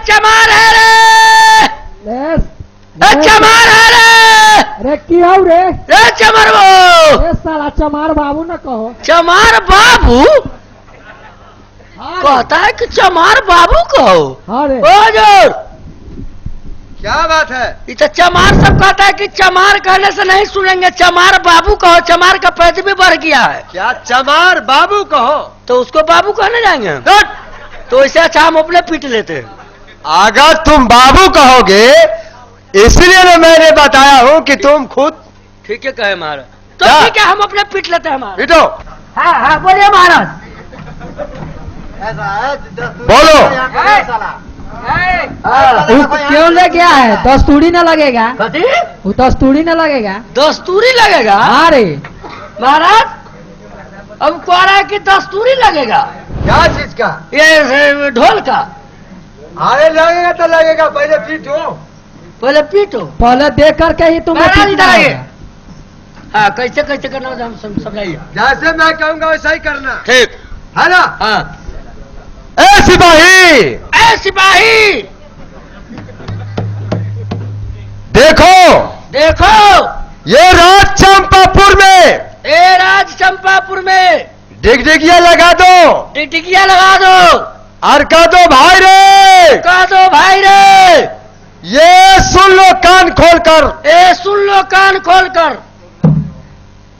S2: चमार है रे, चमार है रे,
S5: अरे की हो रे?
S2: चमार बाबू,
S5: ए साला चमार बाबू न कहो।
S2: चमार बाबू
S5: हाँ रे।
S2: कहता है कि चमार बाबू कहो।
S5: हाँ रे।
S2: ओ जोर,
S4: क्या बात है?
S2: ये तो चमार सब कहता है कि चमार कहने से नहीं सुनेंगे, चमार बाबू कहो। चमार का पैद भी बढ़ गया है,
S4: क्या चमार बाबू कहो?
S2: तो उसको बाबू कहने जाएंगे हम? तो इससे अच्छा हम अपने पीट लेते हैं।
S4: अगर तुम बाबू कहोगे, इसलिए ना मैंने बताया हूं कि तुम खुद
S2: ठीक है कहे महाराज, तो
S4: क्या?
S2: ठीक है हम अपने पीट लेते हैं महाराज।
S4: पीटो।
S2: हाँ हाँ बोलिए महाराज।
S4: बोलो।
S5: क्यों ले गया है? दस्तूरी न लगेगा?
S2: कथी?
S5: वो दस्तूरी न लगेगा?
S2: दस्तूरी लगेगा?
S5: हाँ रे।
S2: महाराज अब कह रहा है कि दस्तूरी लगेगा।
S4: क्या चीज का?
S2: ये ढोल का।
S4: अरे लगेगा तो लगेगा, पहले पीटो।
S2: पहले पीटो।
S5: पहले देख करके ही तुम्हें
S2: महाराज
S5: पीटना
S2: इधर आइए।
S5: होगा।
S2: हाँ, कैसे कैसे करना होता है हम समझाइए।
S4: जैसे मैं कहूंगा वैसा ही करना,
S2: ठीक
S4: है ना?
S2: हाँ।
S4: ए सिपाही,
S2: ए सिपाही,
S4: देखो
S2: देखो
S4: ये राज चंपापुर में
S2: ए राज चंपापुर में
S4: डिगडिगिया लगा दो
S2: टिकटिकिया लगा दो
S4: और कह दो भाई रे,
S2: कह दो भाई रे,
S4: ये सुन लो कान खोल कर
S2: ए सुन लो कान खोल कर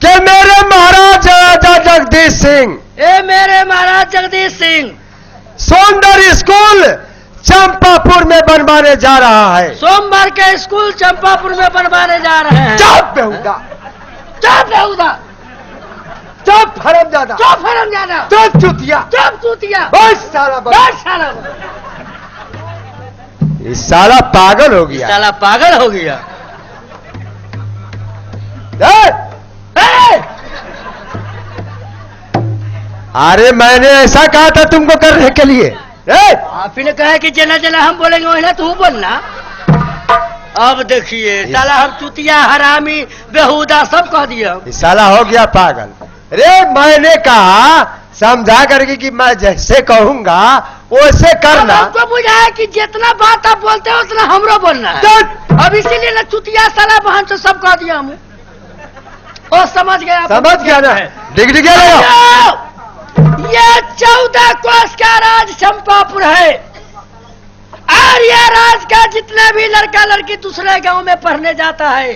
S4: कि मेरे महाराज राजा जगदीश सिंह
S2: ए मेरे महाराज जगदीश सिंह
S4: सौंदर्य स्कूल चंपापुर में बनवाने जा रहा है।
S2: सोमवार के स्कूल चंपापुर में बनवाने जा रहे हैं।
S4: चुप बेहुदा,
S2: चुप बेहुदा,
S4: चुप हरामजादा,
S2: चुप हरामजादा,
S4: चुप चुतिया,
S2: चुप चूतिया,
S4: बस साला बस।
S2: बस साला,
S4: इस साला पागल हो गया।
S2: साला पागल हो गया।
S4: ए!
S2: ए!
S4: अरे मैंने ऐसा कहा था तुमको करने के लिए। ए!
S2: आप ही ने कहा कि जना जना हम बोलेंगे वही तू बोलना। अब देखिए साला हम चुतिया हरामी बेहुदा सब कह दिया।
S4: इस साला हो गया पागल। अरे मैंने कहा समझा करके कि मैं जैसे कहूंगा वैसे करना।
S2: हमको बुझाया कि जितना बात आप बोलते हो उतना हमरो बोलना है। अब इसीलिए ना चुतिया साला बहन से सब कह दिया हम। ओ समझ गया,
S4: समझ गया ना? डिगडिगिया लगा।
S2: ये 14 कोस का राज चंपापुर है और ये राज का जितना भी लड़का लड़की दूसरे गांव में पढ़ने जाता है,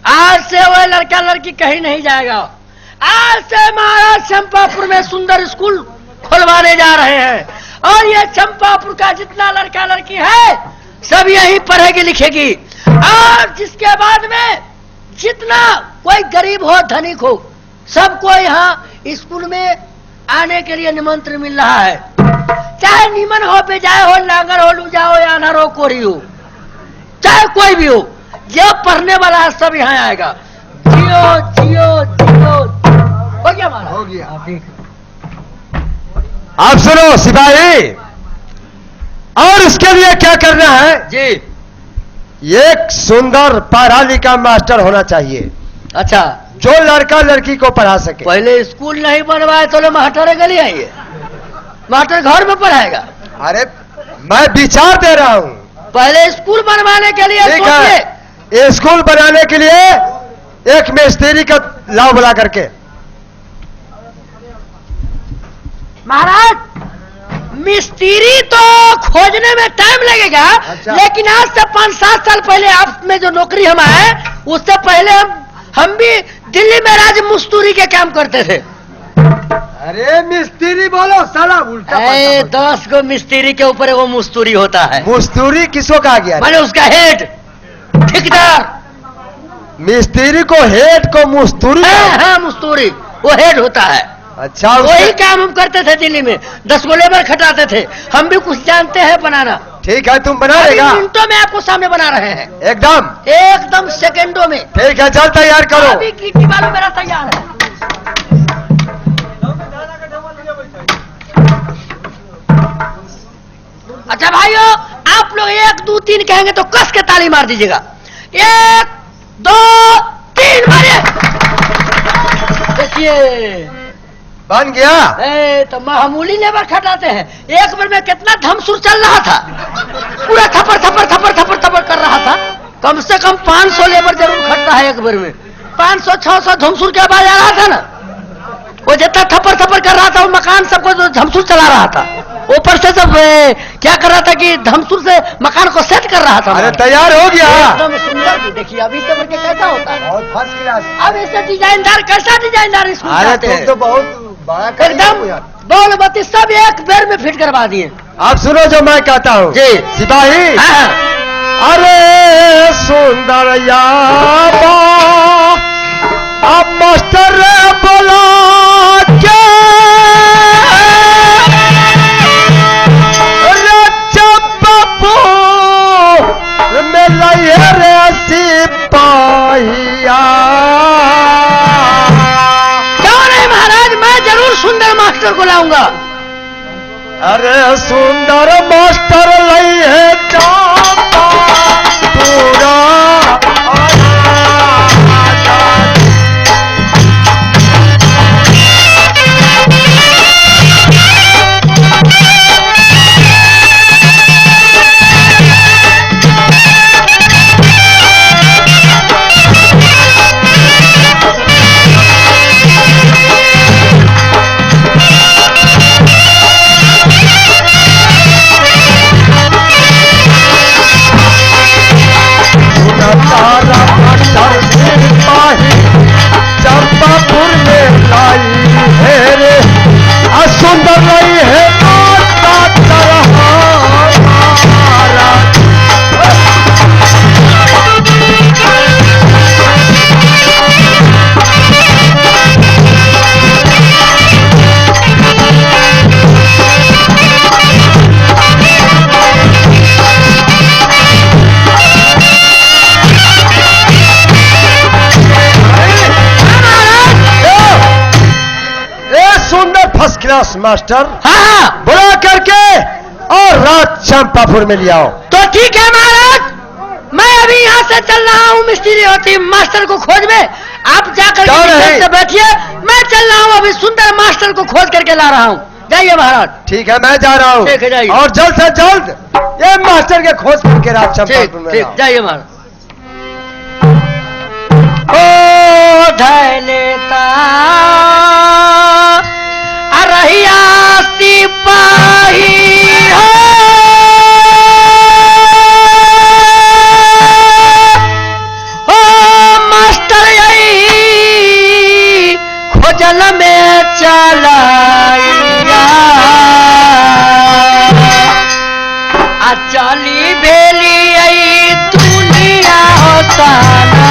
S2: आज से वह लड़का लड़की कहीं नहीं जाएगा। आज से महाराज चंपापुर में सुंदर स्कूल खुलवाने जा रहे हैं और ये चंपापुर का जितना लड़का लड़की है सब यहीं पढ़ेगी लिखेगी। और जिसके बाद में जितना कोई गरीब हो धनिक हो सबको यहाँ स्कूल में आने के लिए निमंत्रण मिल रहा है। चाहे नीमन हो, बेजाय हो, लांगर हो, लूजा हो या अनर हो, कोरी हो, चाहे कोई भी हो, जो पढ़ने वाला है सब यहाँ आएगा। जियो जियो जियो। हो गया हमारा?
S4: हो गया।
S2: हाँ, ठीक।
S4: आप सुनो सिपाही, और इसके लिए क्या करना है?
S2: जी
S4: एक सुंदर पढ़ा लिखा मास्टर होना चाहिए
S2: अच्छा।
S4: जो लड़का लड़की को पढ़ा सके।
S2: पहले स्कूल नहीं बनवाए तो लो मास्टर गली आइए, मास्टर घर में पढ़ाएगा।
S4: अरे मैं विचार दे रहा हूँ।
S2: पहले स्कूल बनवाने के लिए
S4: ठीक
S2: सोचिए।
S4: है, ये स्कूल बनाने के लिए एक मिस्त्री का लाभ बुला करके।
S2: महाराज मिस्त्री तो खोजने में टाइम लगेगा।
S4: अच्छा।
S2: लेकिन आज से 5-7 साल पहले आप में जो नौकरी हम आए उससे पहले हम भी दिल्ली में राज मजदूरी के काम करते थे।
S4: अरे मिस्त्री बोलो साला, उल्टा
S2: 10 गो मिस्त्री के ऊपर वो मजदूरी होता है।
S4: मजदूरी किसको कहा गया?
S2: मैंने उसका हेड ठेकेदार।
S4: मिस्त्री को हेड को मजदूरी।
S2: हाँ मजदूरी वो हेड होता है।
S4: अच्छा
S2: वही काम हम करते थे दिल्ली में, 10 गो लेबर खटाते थे। हम भी कुछ जानते हैं बनाना।
S4: ठीक है, तुम बना
S2: अभी
S4: देगा
S2: मिनटों में आपको सामने बना रहे हैं,
S4: एकदम।
S2: सेकंडों में।
S4: ठीक है, चल तैयार करो।
S2: अभी गिट्टी बालू मेरा तैयार है। अच्छा भाइयों, आप लोग 1 2 3 कहेंगे तो कस के ताली मार दीजिएगा। 1 2 3 मारिए। देखिए
S4: बन गया।
S2: तो मामूली लेबर खटाते हैं। एक बार में कितना धमसुर चल रहा था, पूरा थप्पड़ थप्पड़ थप्पड़ थप्पड़ थप्पड़ कर रहा था। कम से कम 500 लेबर जरूर खटता है एक बार में। 500-600 धमसुर के आवाज आ रहा था ना। वो जितना थप्पड़ थप्पड़ कर रहा था वो मकान सबको धमसुर चला रहा था। ऊपर से जब क्या कर रहा था कि धमसुर से मकान को सेट कर रहा था।
S4: अरे तैयार हो गया।
S2: एकदम सुंदर। देखिए अभी से बढ़ के कैसा होता है।
S4: बहुत फर्स्ट क्लास।
S2: अब ऐसे डिजाइनदार, कैसा डिजाइनदार स्कूल
S4: अरे
S2: चाहते
S4: तुम
S2: हैं?
S4: तो बहुत बड़ा कर
S2: एकदम
S4: दिया यार।
S2: बॉल बत्ती सब एक बेर में फिट करवा दिए।
S4: आप सुनो जो मैं कहता हूँ।
S2: जी।
S4: सिपाही।
S2: हाँ।
S4: अरे सुंदर याबा अब मास्टर बोला क्या सिपाहिया।
S2: क्यों नहीं महाराज, मैं जरूर सुंदर मास्टर को लाऊंगा।
S4: अरे सुंदर मास्टर लई है चांपा पूरा तारा मास्टर सिपाही चंपापुर में लाई है रे सुंदर लाई है मास्टर हमारा। सुंदर फर्स्ट क्लास मास्टर
S2: हाँ
S4: बुला करके और रात चंपापुर में ले आओ।
S2: तो ठीक है महाराज, मैं अभी यहाँ से चल रहा हूँ मिस्त्री होती मास्टर को खोज में। आप जाकर
S4: कौन है?
S2: से बैठिए, मैं चल रहा हूँ अभी सुंदर मास्टर को खोज करके ला रहा हूँ। जाइए महाराज।
S4: ठीक है, मैं जा रहा हूँ।
S2: ठीक है, जाइए।
S4: और जल्द से जल्द ये मास्टर के खोज करके रात चंपापुर में
S2: ठीक
S4: लाओ।
S2: जाइए महाराज। ओ धैलेता अरहिया सिपाही हो मास्टर यही खोजल में चलाइया आ चली भेली आई दुनिया होताना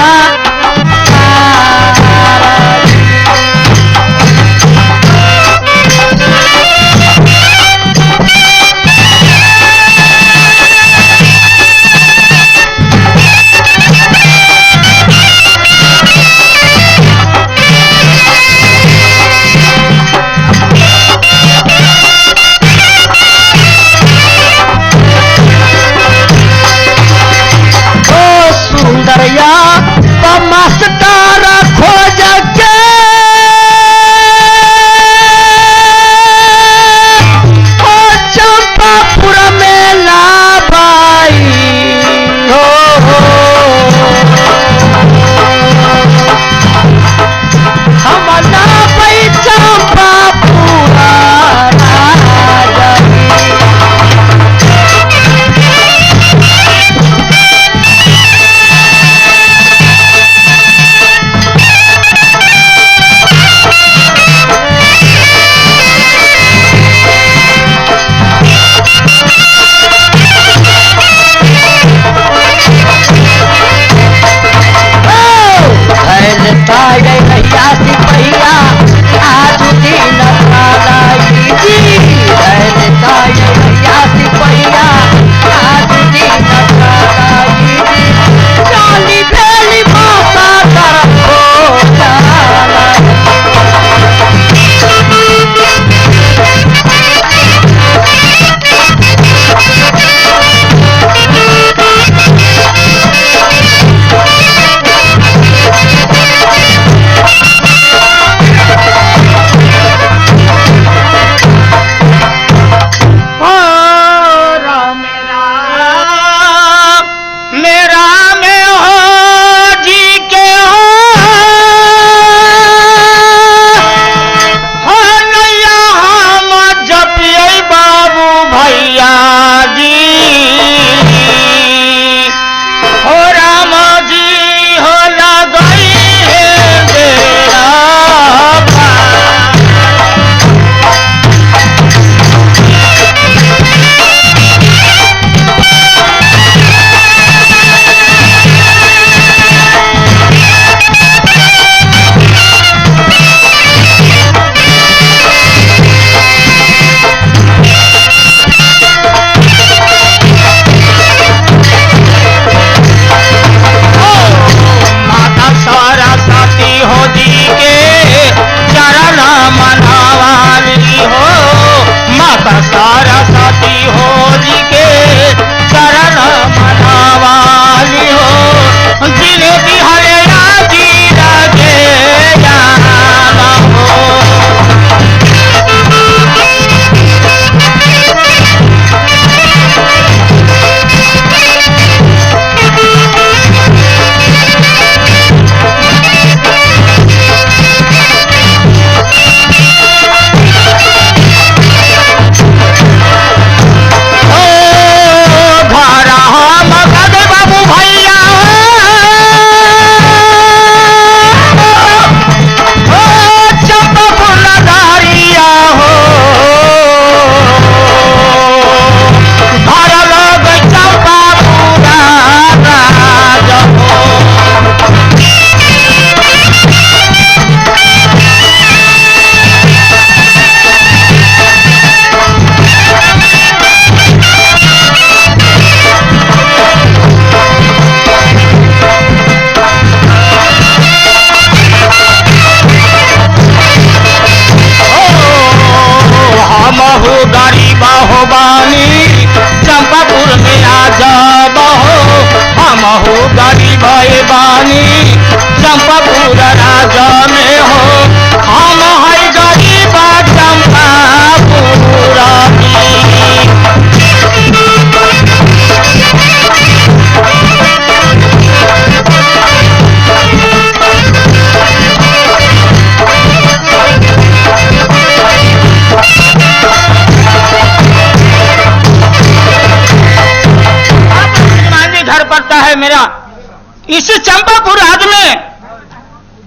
S1: इसी चंपापुर राज्य में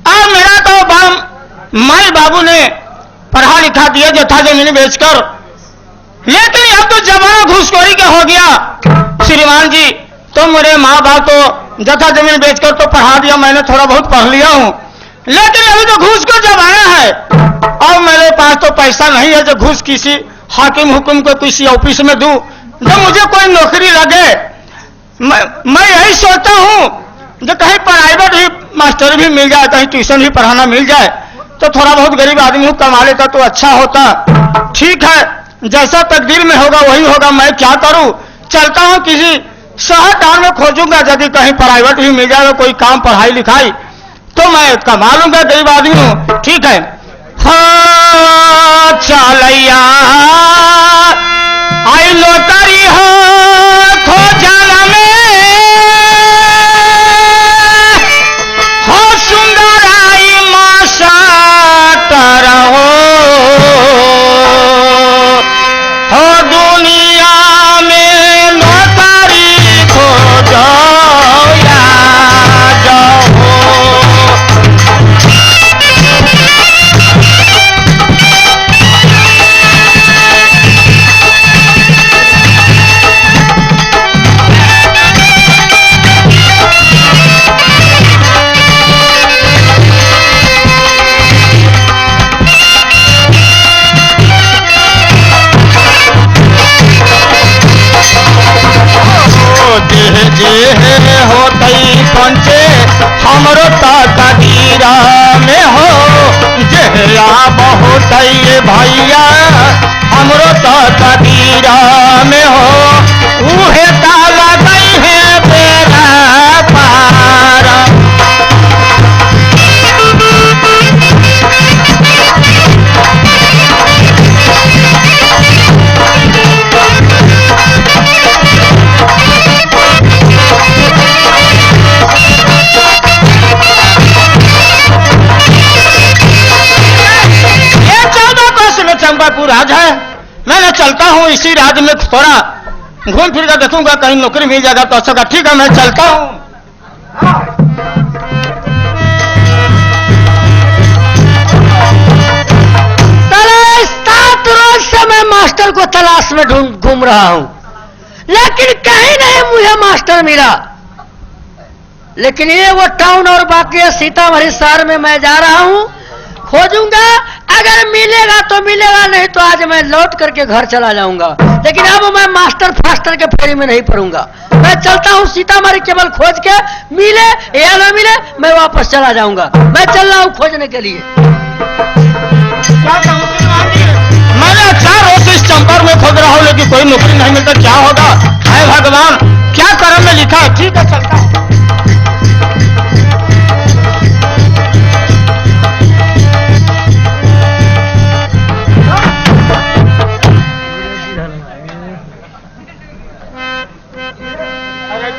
S1: अब मेरा तो माई बाबू ने पढ़ा लिखा दिया जथा जमीन बेचकर, लेकिन अब तो जमाना घूसखोरी का हो गया श्रीमान जी। तो मेरे माँ बाप तो जथा जमीन बेचकर तो पढ़ा दिया, मैंने थोड़ा बहुत पढ़ लिया हूँ, लेकिन अभी तो घूस का जमाना है और मेरे पास तो पैसा नहीं है जो घूस किसी हाकिम हुकुम को किसी ऑफिस में दूं, जो मुझे कोई नौकरी लगे। मैं यही सोचता हूं जो कहीं प्राइवेट ही मास्टर भी मिल जाए, कहीं ट्यूशन भी पढ़ाना मिल जाए तो थोड़ा बहुत गरीब आदमी हूं, कमा लेता तो अच्छा होता। ठीक है, जैसा तकदीर में होगा वही होगा, मैं क्या करूं। चलता हूं किसी शहर टाउन में खोजूंगा, यदि कहीं प्राइवेट भी मिल जाएगा कोई काम पढ़ाई लिखाई तो मैं कमा लूंगा, गरीब आदमी हूं। ठीक है, हाँ चलैया आई लोटरी हो खोजला में हो सुंदर आई मास्टर हो दुनिया में नौकरी खोजो या जाओ। जे होतई पंचे हमरो तकदीरा में हो, जेहरा बहुतई भैया हमरो तकदीरा में हो, उहे ताला गई है बेरा पार। चंपापुर राज है, मैं चलता हूँ इसी राज्य में थोड़ा घूम फिर कर देखूंगा, कहीं नौकरी मिल जाएगा तो अच्छा। ठीक है, मैं चलता हूँ।
S2: सात रोज से मैं मास्टर को तलाश में घूम रहा हूँ, लेकिन कहीं नहीं मुझे मास्टर मिला। लेकिन ये वो टाउन और बाकी सीतामढ़ी शहर में मैं जा रहा हूँ, खोजूंगा, अगर मिलेगा तो मिलेगा, नहीं तो आज मैं लौट करके घर चला जाऊंगा। लेकिन अब मैं मास्टर फास्टर के फेरी में नहीं पड़ूंगा, मैं चलता हूँ सीतामढ़ी, केवल खोज के मिले या ना मिले मैं वापस चला जाऊंगा। मैं चल रहा हूँ खोजने के लिए।
S1: मैंने 4 रोज इस चंपापुर में खोज रहा हूँ, लेकिन कोई नौकरी नहीं मिलता, क्या होगा है भगवान, क्या कर्म में लिखा है। ठीक है, चलता हूँ।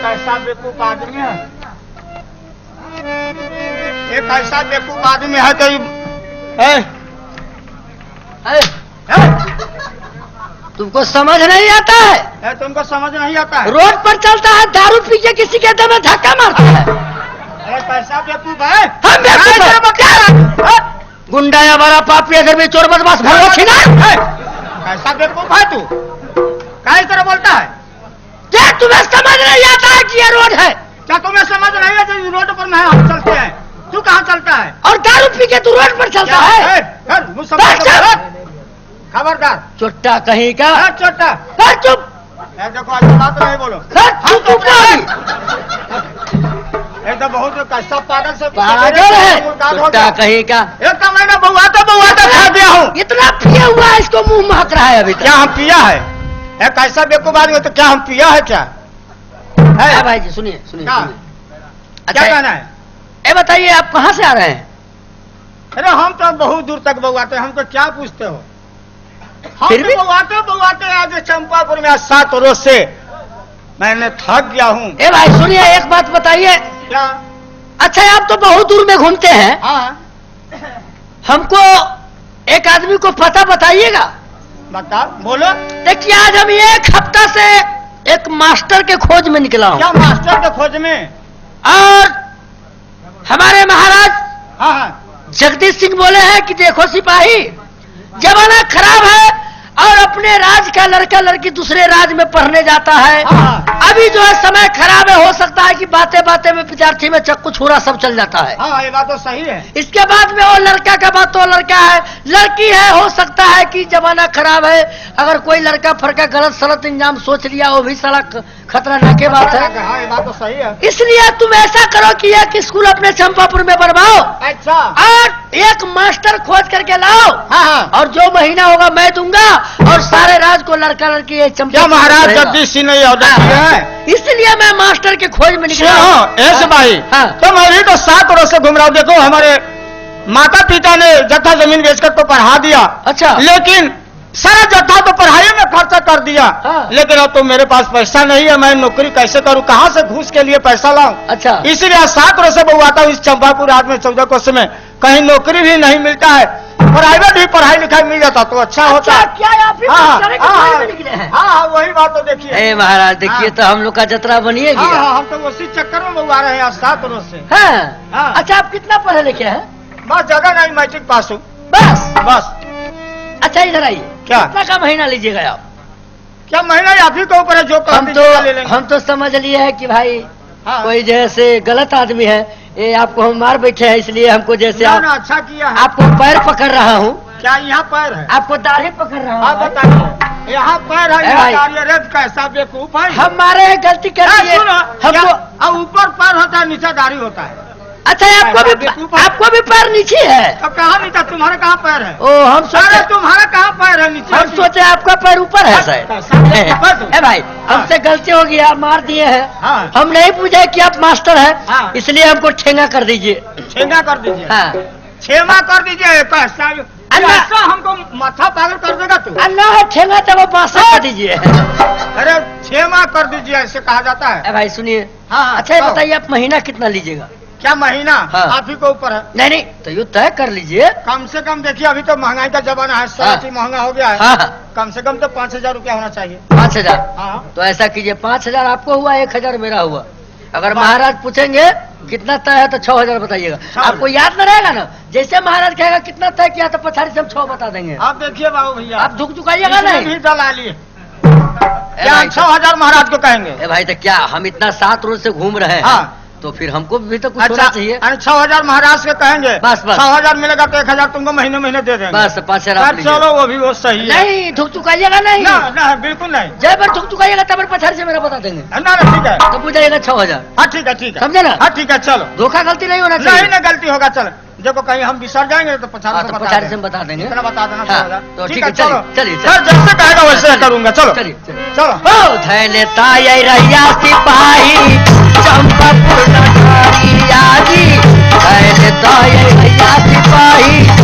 S1: ऐसा बेवकूफ आदमी है, एक ऐसा बेवकूफ आदमी है कि
S2: तुमको समझ नहीं आता है?
S1: तुमको समझ नहीं आता है?
S2: रोड पर चलता है, दारू पी के किसी के दम में धक्का मारता है।
S1: पैसा बेवकूफ है,
S2: हम बेवकूफ है, गुंडा या बड़ा पापी, अगर भी चोर बदमाश भरवा छिना।
S1: कैसा बेवकूफ है तू, क्या तरह बोलता है?
S2: क्या तुम्हें समझ नहीं आता है कि ये रोड है?
S1: क्या तुम्हें समझ नहीं है जो रोड पर मैं हम चलते हैं, तू कहाँ चलता है?
S2: और दारू पी के तू रोड पर चलता है?
S1: खबरदार,
S2: चोट्टा कहीं का।
S1: चोट्टा,
S2: चुप,
S1: देखो ऐसी बात नहीं बोलो। एक तो बहुत कैसा पागल से
S2: पागल है, चोट्टा कहीं का।
S1: एक तो मैंने बउआता खा दिया हूँ।
S2: इतना पिया हुआ है, इसको मुंह महक रहा है अभी।
S1: क्या हम पिया है? एक ऐसा बेवकूफ आदमी, तो क्या हम पिया है? क्या है
S2: भाई जी, सुनिए सुनिए।
S1: क्या कहना है?
S2: ये बताइए आप कहाँ से आ रहे हैं?
S1: अरे हम तो बहुत दूर तक बउआते, हमको क्या पूछते हो? हम
S2: फिर भी
S1: बउआते आज चंपापुर में 7 रोज से मैंने थक गया हूँ।
S2: ए भाई सुनिए, एक बात बताइए।
S1: क्या?
S2: अच्छा, आप तो बहुत दूर में घूमते हैं।
S1: हाँ,
S2: हमको एक आदमी को पता बताइएगा।
S1: बता, बोलो।
S2: देखिए, आज हम 1 हफ्ता से एक मास्टर के खोज में निकला हूँ।
S1: क्या मास्टर के खोज में?
S2: और हमारे महाराज
S1: हाँ हाँ
S2: जगदीश सिंह बोले हैं कि देखो सिपाही, जमाना खराब है और अपने राज का लड़का लड़की दूसरे राज में पढ़ने जाता है।
S1: हाँ।
S2: अभी जो है समय खराब है, हो सकता है कि बातें बातें में विद्यार्थी में चक्कू छुरा सब चल जाता है।
S1: हाँ, ये बात तो सही है।
S2: इसके बाद में वो लड़का का बात तो लड़का है, लड़की है, हो सकता है कि जमाना खराब है, अगर कोई लड़का फड़का गलत सलत इंजाम सोच लिया वो भी साला खतरनाक की बात है।
S1: हाँ, ये बात तो सही है।
S2: इसलिए तुम ऐसा करो कि एक स्कूल अपने चंपापुर में बनवाओ
S1: अच्छा।
S2: और एक मास्टर खोज करके लाओ,
S1: हाँ हाँ।
S2: और जो महीना होगा मैं दूंगा, और सारे राज को लड़का लड़की
S1: क्या
S2: चंपापुर
S1: महाराज
S2: रहेगा।
S1: जगदीश सिंह ने ये ऑर्डर किया है?
S2: इसलिए मैं मास्टर के खोज में निकला।
S1: ऐसे भाई,
S2: हाँ।
S1: तो मैं भी तो 7 वर्ष से घूम रहा हूँ। देखो हमारे माता पिता ने जत्था जमीन बेचकर तो पढ़ा दिया,
S2: अच्छा।
S1: लेकिन सारा जत्था तो पढ़ाई में खर्चा कर दिया।
S2: हाँ।
S1: लेकिन अब तो मेरे पास पैसा नहीं है, मैं नौकरी कैसे करूं, कहां से घूस के लिए पैसा लाऊं?
S2: अच्छा।
S1: इसीलिए आज 7 वर्ष से बहुआता हूँ इस चंपापुर आज में 14 कोस में, कहीं नौकरी भी नहीं मिलता है, प्राइवेट भी पढ़ाई लिखाई मिल जाता तो अच्छा होता।
S2: अच्छा, क्या आप भी
S1: हाँ,
S2: मास्टर के खोज में निकले हैं?
S1: हाँ, वही बात तो देखिए।
S2: ए महाराज देखिए,
S1: हाँ।
S2: तो हम लोग का जतरा बनिए
S1: हाँ,
S2: गया।
S1: हाँ, हम तो उसी चक्कर में बहुआ रहे हैं आज 7 वर्ष से।
S2: हाँ।
S1: हाँ।
S2: अच्छा, आप कितना पढ़े लिखे हैं?
S1: बस जगह नहीं, मैट्रिक पास हूँ
S2: बस।
S1: बस।
S2: अच्छा, इधर आइए।
S1: क्या?
S2: कितना का महीना लीजिएगा आप?
S1: क्या महीना आप ही के ऊपर है, जो
S2: हम
S1: कहते हैं ले लेंगे।
S2: तो समझ लिए है कि भाई
S1: हाँ।
S2: कोई जैसे गलत आदमी है, ये आपको हम मार बैठे हैं, इसलिए हमको जैसे
S1: ना, ना, अच्छा किया है।
S2: आपको पैर पकड़ रहा हूँ,
S1: क्या यहाँ पैर है?
S2: आपको दाढ़ी पकड़ रहा
S1: आप
S2: हूँ।
S1: बताइए, यहाँ पैर है,
S2: ए
S1: यहाँ
S2: भाई।
S1: दाढ़ी है, कैसा बेवकूफ है।
S2: हमारे गलती कर
S1: ए,
S2: दिए
S1: सुनो,
S2: हमको।
S1: क्या- अब ऊपर पैर होता है, नीचे दाढ़ी होता है।
S2: अच्छा, आपको भी पैर नीचे है?
S1: तो कहाँ नीचे, तुम्हारे कहाँ पैर है?
S2: ओ, हम
S1: अरे
S2: सोचे
S1: तुम्हारा कहाँ पैर है नीचे?
S2: हम सोचे आपका पैर ऊपर है शायद।
S1: ऊपर।
S2: ए भाई, हमसे गलती हो गई, आप मार दिए हैं।
S1: हाँ।
S2: हम नहीं पूछे कि आप मास्टर हैं,
S1: हाँ।
S2: इसलिए हमको ठेंगा कर दीजिए।
S1: छेंगा कर दीजिए।
S2: हाँ।
S1: छेमा कर दीजिए, कैसा
S2: अल्लाह।
S1: ऐसा हमको माथा पागल कर देगा तू।
S2: अल्लाह है, ठेंगा तो वो बासा कर दीजिए।
S1: अरे छेमा कर दीजिए, ऐसे कहा जाता है।
S2: ए भाई सुनिए,
S1: हाँ,
S2: अच्छा ये
S1: तो
S2: बताइए, आप महीना कितना लीजिएगा?
S1: क्या महीना?
S2: हाँ।
S1: आप ही के ऊपर है।
S2: नहीं नहीं, तो यू तय कर लीजिए।
S1: कम से कम देखिए, अभी तो महंगाई का जमाना है,
S2: हाँ।
S1: सब महंगा हो गया है।
S2: हाँ हाँ,
S1: कम से कम तो 5,000 रुपया होना चाहिए।
S2: 5,000।
S1: हाँ।
S2: तो ऐसा कीजिए, 5,000 आपको हुआ, 1,000 मेरा हुआ। अगर
S1: वाह।
S2: महाराज पूछेंगे कितना तय है तो 6,000 बताइएगा।
S1: 6,000।
S2: आपको याद न रहेगा ना, जैसे महाराज कहेगा कितना तय किया तो पछाड़ी से हम 6 बता देंगे।
S1: आप देखिए बाबू भैया,
S2: आप झुक झुकाइएगा
S1: इसमें
S2: नहीं।
S1: भी दलाली है।
S2: ए
S1: क्या
S2: भाई,
S1: 6,000 महाराज को कहेंगे?
S2: ए भाई, तो क्या हम इतना 7 रोज से घूम रहे हैं,
S1: हाँ।
S2: तो फिर हमको भी तो कुछ
S1: अच्छा,
S2: होना चाहिए।
S1: 6,000 महाराज के कहेंगे।
S2: बस, बस।
S1: 6,000 मिलेगा तो 1,000 तुमको महीने महीने दे देंगे।
S2: बस 5,000 आप
S1: अब
S2: लीजिए।
S1: चलो, वो भी वो सही है।
S2: नहीं, झुक चुकाइएगा नहीं।
S1: ना ना, बिल्कुल नहीं।
S2: जय बार झुक चुकाइएगा तब पछाड़ी से मेरा बता देंगे।
S1: ना ना, ठीक है।
S2: तो पूछ जाइएगा 6,000।
S1: हाँ ठीक है, ठीक है।
S2: समझे ना?
S1: हाँ ठीक है, चलो।
S2: धोखा गलती नहीं होना
S1: नहीं
S2: चाहिए।
S1: ना, गलती होगा, चलो। देखो कहीं हम बिसर जाएंगे तो 50
S2: हाँ, तो 50 से हम बता देंगे।
S1: इतना बता देना।
S2: हाँ,
S1: 6,000।
S2: तो
S1: ठीक
S2: ठीक
S1: है,
S2: है,
S1: चलो।
S2: चलिए,
S1: सर जैसे कहेगा वैसे करूंगा, चलो
S2: चलिए चलिए।
S1: चलो।
S2: हो धैले ताय रैया सिपाही चंपापुर नगरिया जी, धैले ताय रैया सिपाही